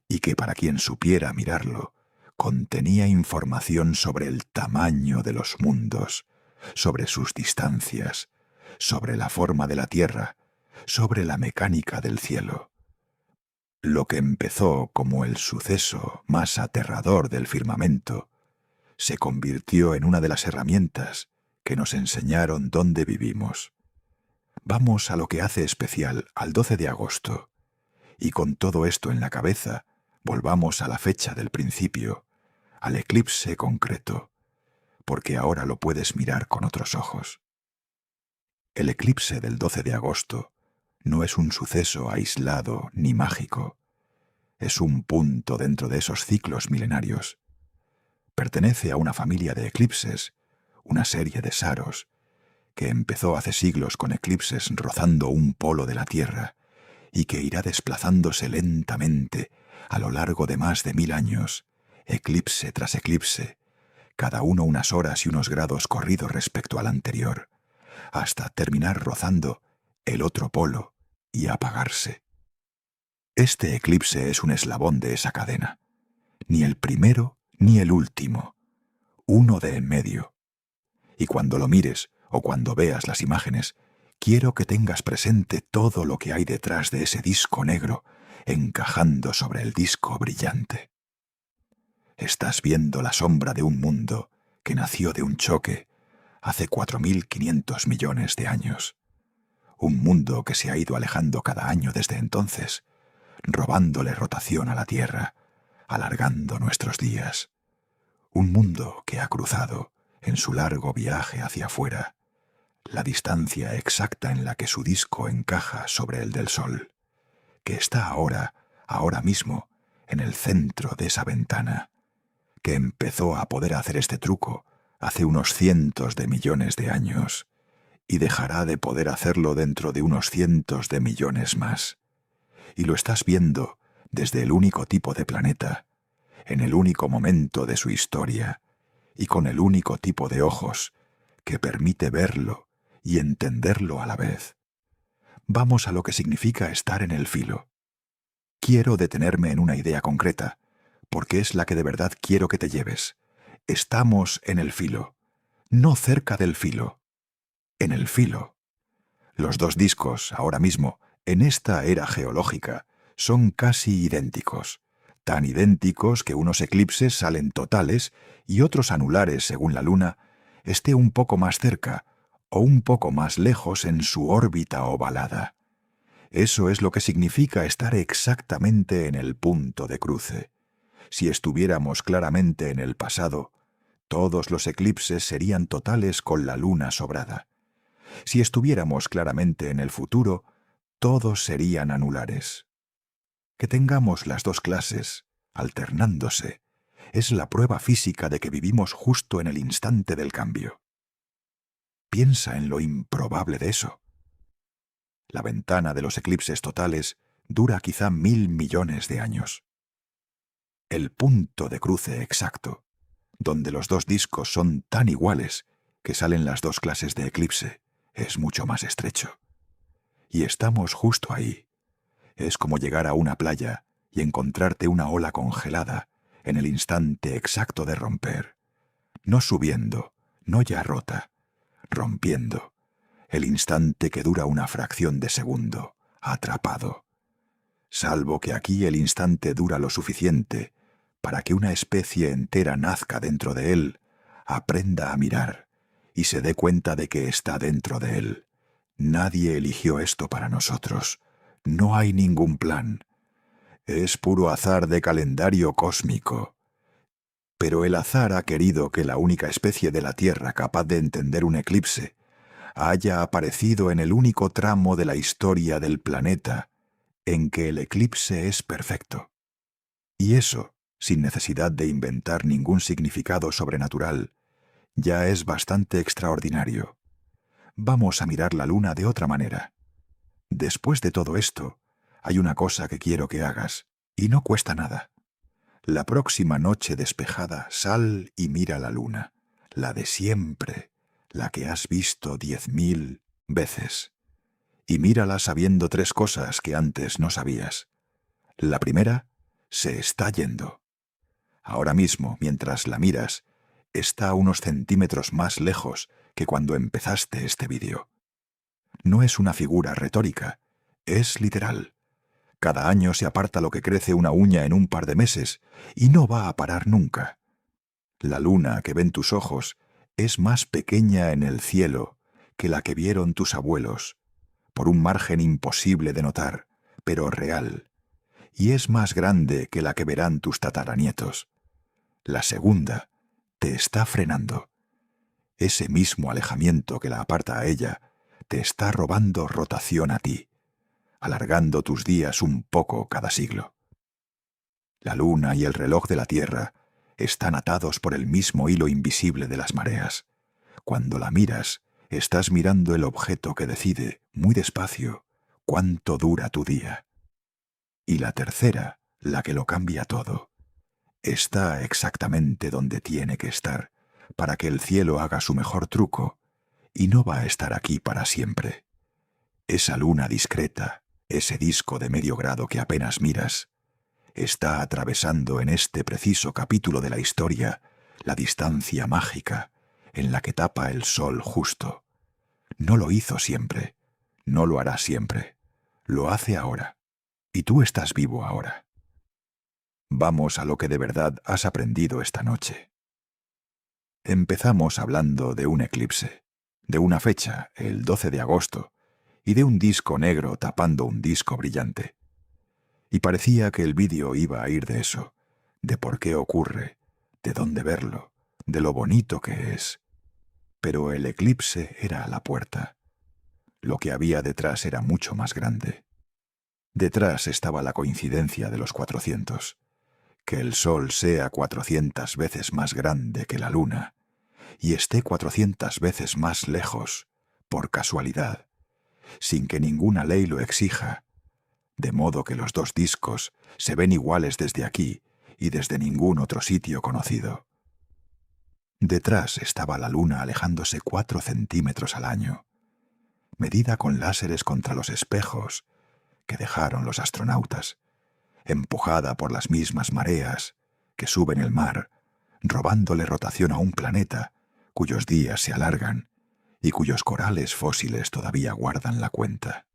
y que, para quien supiera mirarlo, contenía información sobre el tamaño de los mundos, sobre sus distancias, sobre la forma de la Tierra, sobre la mecánica del cielo. Lo que empezó como el suceso más aterrador del firmamento se convirtió en una de las herramientas que nos enseñaron dónde vivimos. Vamos a lo que hace especial al 12 de agosto, y con todo esto en la cabeza, volvamos a la fecha del principio, al eclipse concreto, porque ahora lo puedes mirar con otros ojos. El eclipse del 12 de agosto no es un suceso aislado ni mágico, es un punto dentro de esos ciclos milenarios. Pertenece a una familia de eclipses, una serie de saros, que empezó hace siglos con eclipses rozando un polo de la Tierra y que irá desplazándose lentamente a lo largo de más de 1000 años, eclipse tras eclipse, cada uno unas horas y unos grados corridos respecto al anterior, hasta terminar rozando el otro polo y apagarse. Este eclipse es un eslabón de esa cadena, ni el primero ni el último, uno de en medio. Y cuando lo mires o cuando veas las imágenes, quiero que tengas presente todo lo que hay detrás de ese disco negro encajando sobre el disco brillante. Estás viendo la sombra de un mundo que nació de un choque hace 4500 millones de años. Un mundo que se ha ido alejando cada año desde entonces, robándole rotación a la Tierra, alargando nuestros días. Un mundo que ha cruzado, en su largo viaje hacia afuera, la distancia exacta en la que su disco encaja sobre el del Sol, que está ahora mismo, en el centro de esa ventana, que empezó a poder hacer este truco hace unos cientos de millones de años y dejará de poder hacerlo dentro de unos cientos de millones más. Y lo estás viendo desde el único tipo de planeta, en el único momento de su historia y con el único tipo de ojos que permite verlo y entenderlo a la vez. Vamos a lo que significa estar en el filo. Quiero detenerme en una idea concreta, porque es la que de verdad quiero que te lleves. Estamos en el filo, no cerca del filo, en el filo. Los dos discos, ahora mismo, en esta era geológica, son casi idénticos, tan idénticos que unos eclipses salen totales y otros anulares según la Luna esté un poco más cerca o un poco más lejos en su órbita ovalada. Eso es lo que significa estar exactamente en el punto de cruce. Si estuviéramos claramente en el pasado, todos los eclipses serían totales con la Luna sobrada. Si estuviéramos claramente en el futuro, todos serían anulares. Que tengamos las dos clases, alternándose, es la prueba física de que vivimos justo en el instante del cambio. Piensa en lo improbable de eso. La ventana de los eclipses totales dura quizá 1000 millones de años. El punto de cruce exacto, donde los dos discos son tan iguales que salen las dos clases de eclipse, es mucho más estrecho. Y estamos justo ahí. Es como llegar a una playa y encontrarte una ola congelada en el instante exacto de romper. No subiendo, no ya rota, rompiendo. El instante que dura una fracción de segundo, atrapado. Salvo que aquí el instante dura lo suficiente para que una especie entera nazca dentro de él, aprenda a mirar y se dé cuenta de que está dentro de él. Nadie eligió esto para nosotros. No hay ningún plan. Es puro azar de calendario cósmico. Pero el azar ha querido que la única especie de la Tierra capaz de entender un eclipse haya aparecido en el único tramo de la historia del planeta en que el eclipse es perfecto. Y eso, sin necesidad de inventar ningún significado sobrenatural, ya es bastante extraordinario. Vamos a mirar la luna de otra manera. Después de todo esto, hay una cosa que quiero que hagas, y no cuesta nada. La próxima noche despejada, sal y mira la luna, la de siempre, la que has visto 10.000 veces. Y mírala sabiendo tres cosas que antes no sabías. La primera, se está yendo. Ahora mismo, mientras la miras, está a unos centímetros más lejos que cuando empezaste este vídeo. No es una figura retórica, es literal. Cada año se aparta lo que crece una uña en un par de meses, y no va a parar nunca. La luna que ven tus ojos es más pequeña en el cielo que la que vieron tus abuelos, por un margen imposible de notar, pero real, y es más grande que la que verán tus tataranietos. La segunda te está frenando. Ese mismo alejamiento que la aparta a ella te está robando rotación a ti, alargando tus días un poco cada siglo. La luna y el reloj de la Tierra están atados por el mismo hilo invisible de las mareas. Cuando la miras, estás mirando el objeto que decide, muy despacio, cuánto dura tu día. Y la tercera, la que lo cambia todo, está exactamente donde tiene que estar, para que el cielo haga su mejor truco, y no va a estar aquí para siempre. Esa luna discreta, ese disco de medio grado que apenas miras, está atravesando en este preciso capítulo de la historia la distancia mágica en la que tapa el sol justo. No lo hizo siempre, no lo hará siempre, lo hace ahora, y tú estás vivo ahora. Vamos a lo que de verdad has aprendido esta noche. Empezamos hablando de un eclipse, de una fecha, el 12 de agosto, y de un disco negro tapando un disco brillante. Y parecía que el vídeo iba a ir de eso, de por qué ocurre, de dónde verlo, de lo bonito que es. Pero el eclipse era a la puerta. Lo que había detrás era mucho más grande. Detrás estaba la coincidencia de los 400. Que el Sol sea 400 veces más grande que la Luna, y esté 400 veces más lejos, por casualidad, sin que ninguna ley lo exija, de modo que los dos discos se ven iguales desde aquí y desde ningún otro sitio conocido. Detrás estaba la Luna alejándose 4 centímetros al año, medida con láseres contra los espejos que dejaron los astronautas, empujada por las mismas mareas que suben el mar, robándole rotación a un planeta cuyos días se alargan y cuyos corales fósiles todavía guardan la cuenta.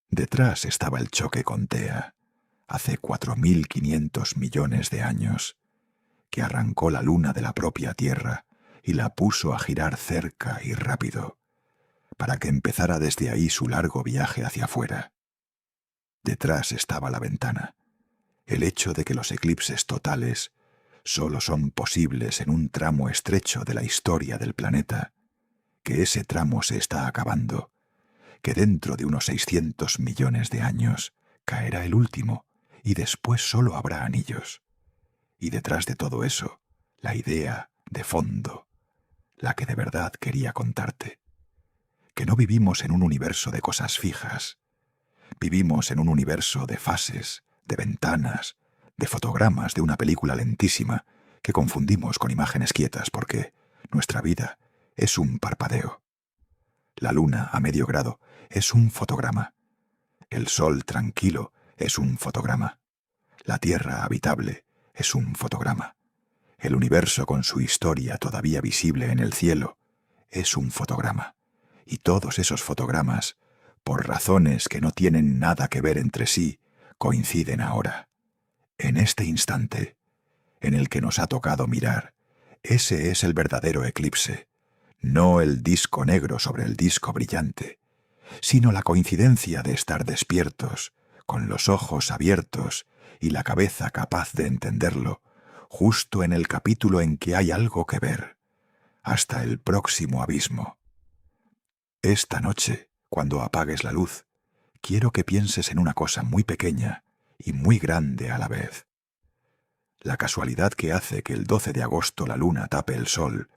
Detrás estaba el choque con Tea, hace 4.500 millones de años, que arrancó la luna de la propia Tierra y la puso a girar cerca y rápido, para que empezara desde ahí su largo viaje hacia afuera. Detrás estaba la ventana, el hecho de que los eclipses totales solo son posibles en un tramo estrecho de la historia del planeta, que ese tramo se está acabando, que dentro de unos 600 millones de años caerá el último y después solo habrá anillos. Y detrás de todo eso, la idea de fondo, la que de verdad quería contarte, que no vivimos en un universo de cosas fijas, vivimos en un universo de fases, de ventanas, de fotogramas de una película lentísima que confundimos con imágenes quietas porque nuestra vida es un parpadeo. La luna a medio grado es un fotograma. El sol tranquilo es un fotograma. La tierra habitable es un fotograma. El universo con su historia todavía visible en el cielo es un fotograma. Y todos esos fotogramas, por razones que no tienen nada que ver entre sí, coinciden ahora. En este instante, en el que nos ha tocado mirar, ese es el verdadero eclipse, no el disco negro sobre el disco brillante, sino la coincidencia de estar despiertos, con los ojos abiertos y la cabeza capaz de entenderlo, justo en el capítulo en que hay algo que ver, hasta el próximo abismo. Esta noche, cuando apagues la luz, quiero que pienses en una cosa muy pequeña y muy grande a la vez. La casualidad que hace que el 12 de agosto la luna tape el sol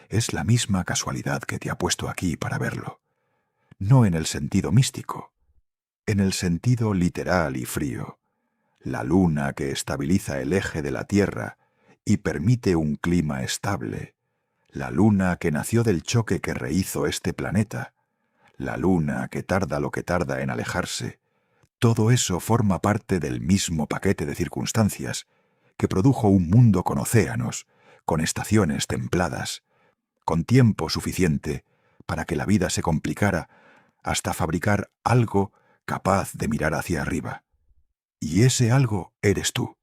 es la misma casualidad que te ha puesto aquí para verlo. No en el sentido místico, en el sentido literal y frío. La luna que estabiliza el eje de la Tierra y permite un clima estable. La luna que nació del choque que rehizo este planeta. La luna que tarda lo que tarda en alejarse. Todo eso forma parte del mismo paquete de circunstancias que produjo un mundo con océanos, con estaciones templadas, con tiempo suficiente para que la vida se complicara hasta fabricar algo capaz de mirar hacia arriba. Y ese algo eres tú.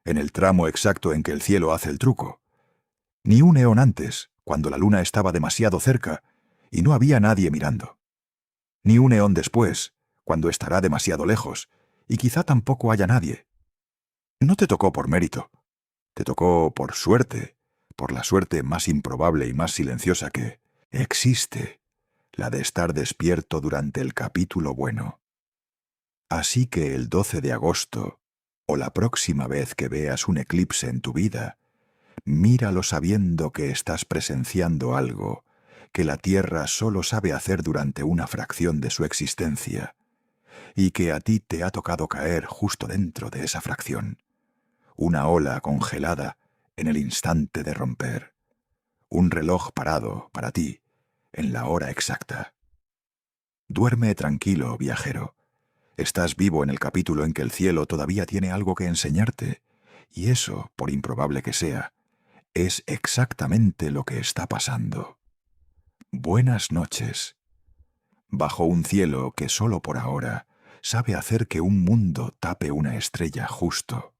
En el tramo exacto en que el cielo hace el truco. Ni un eón antes, cuando la luna estaba demasiado cerca y no había nadie mirando. Ni un eón después, cuando estará demasiado lejos y quizá tampoco haya nadie. No te tocó por mérito, te tocó por suerte, por la suerte más improbable y más silenciosa que existe, la de estar despierto durante el capítulo bueno. Así que el 12 de agosto, o la próxima vez que veas un eclipse en tu vida, míralo sabiendo que estás presenciando algo que la Tierra solo sabe hacer durante una fracción de su existencia, y que a ti te ha tocado caer justo dentro de esa fracción. Una ola congelada en el instante de romper. Un reloj parado para ti en la hora exacta. Duerme tranquilo, viajero. Estás vivo en el capítulo en que el cielo todavía tiene algo que enseñarte, y eso, por improbable que sea, es exactamente lo que está pasando. Buenas noches. Bajo un cielo que solo por ahora sabe hacer que un mundo tape una estrella justo.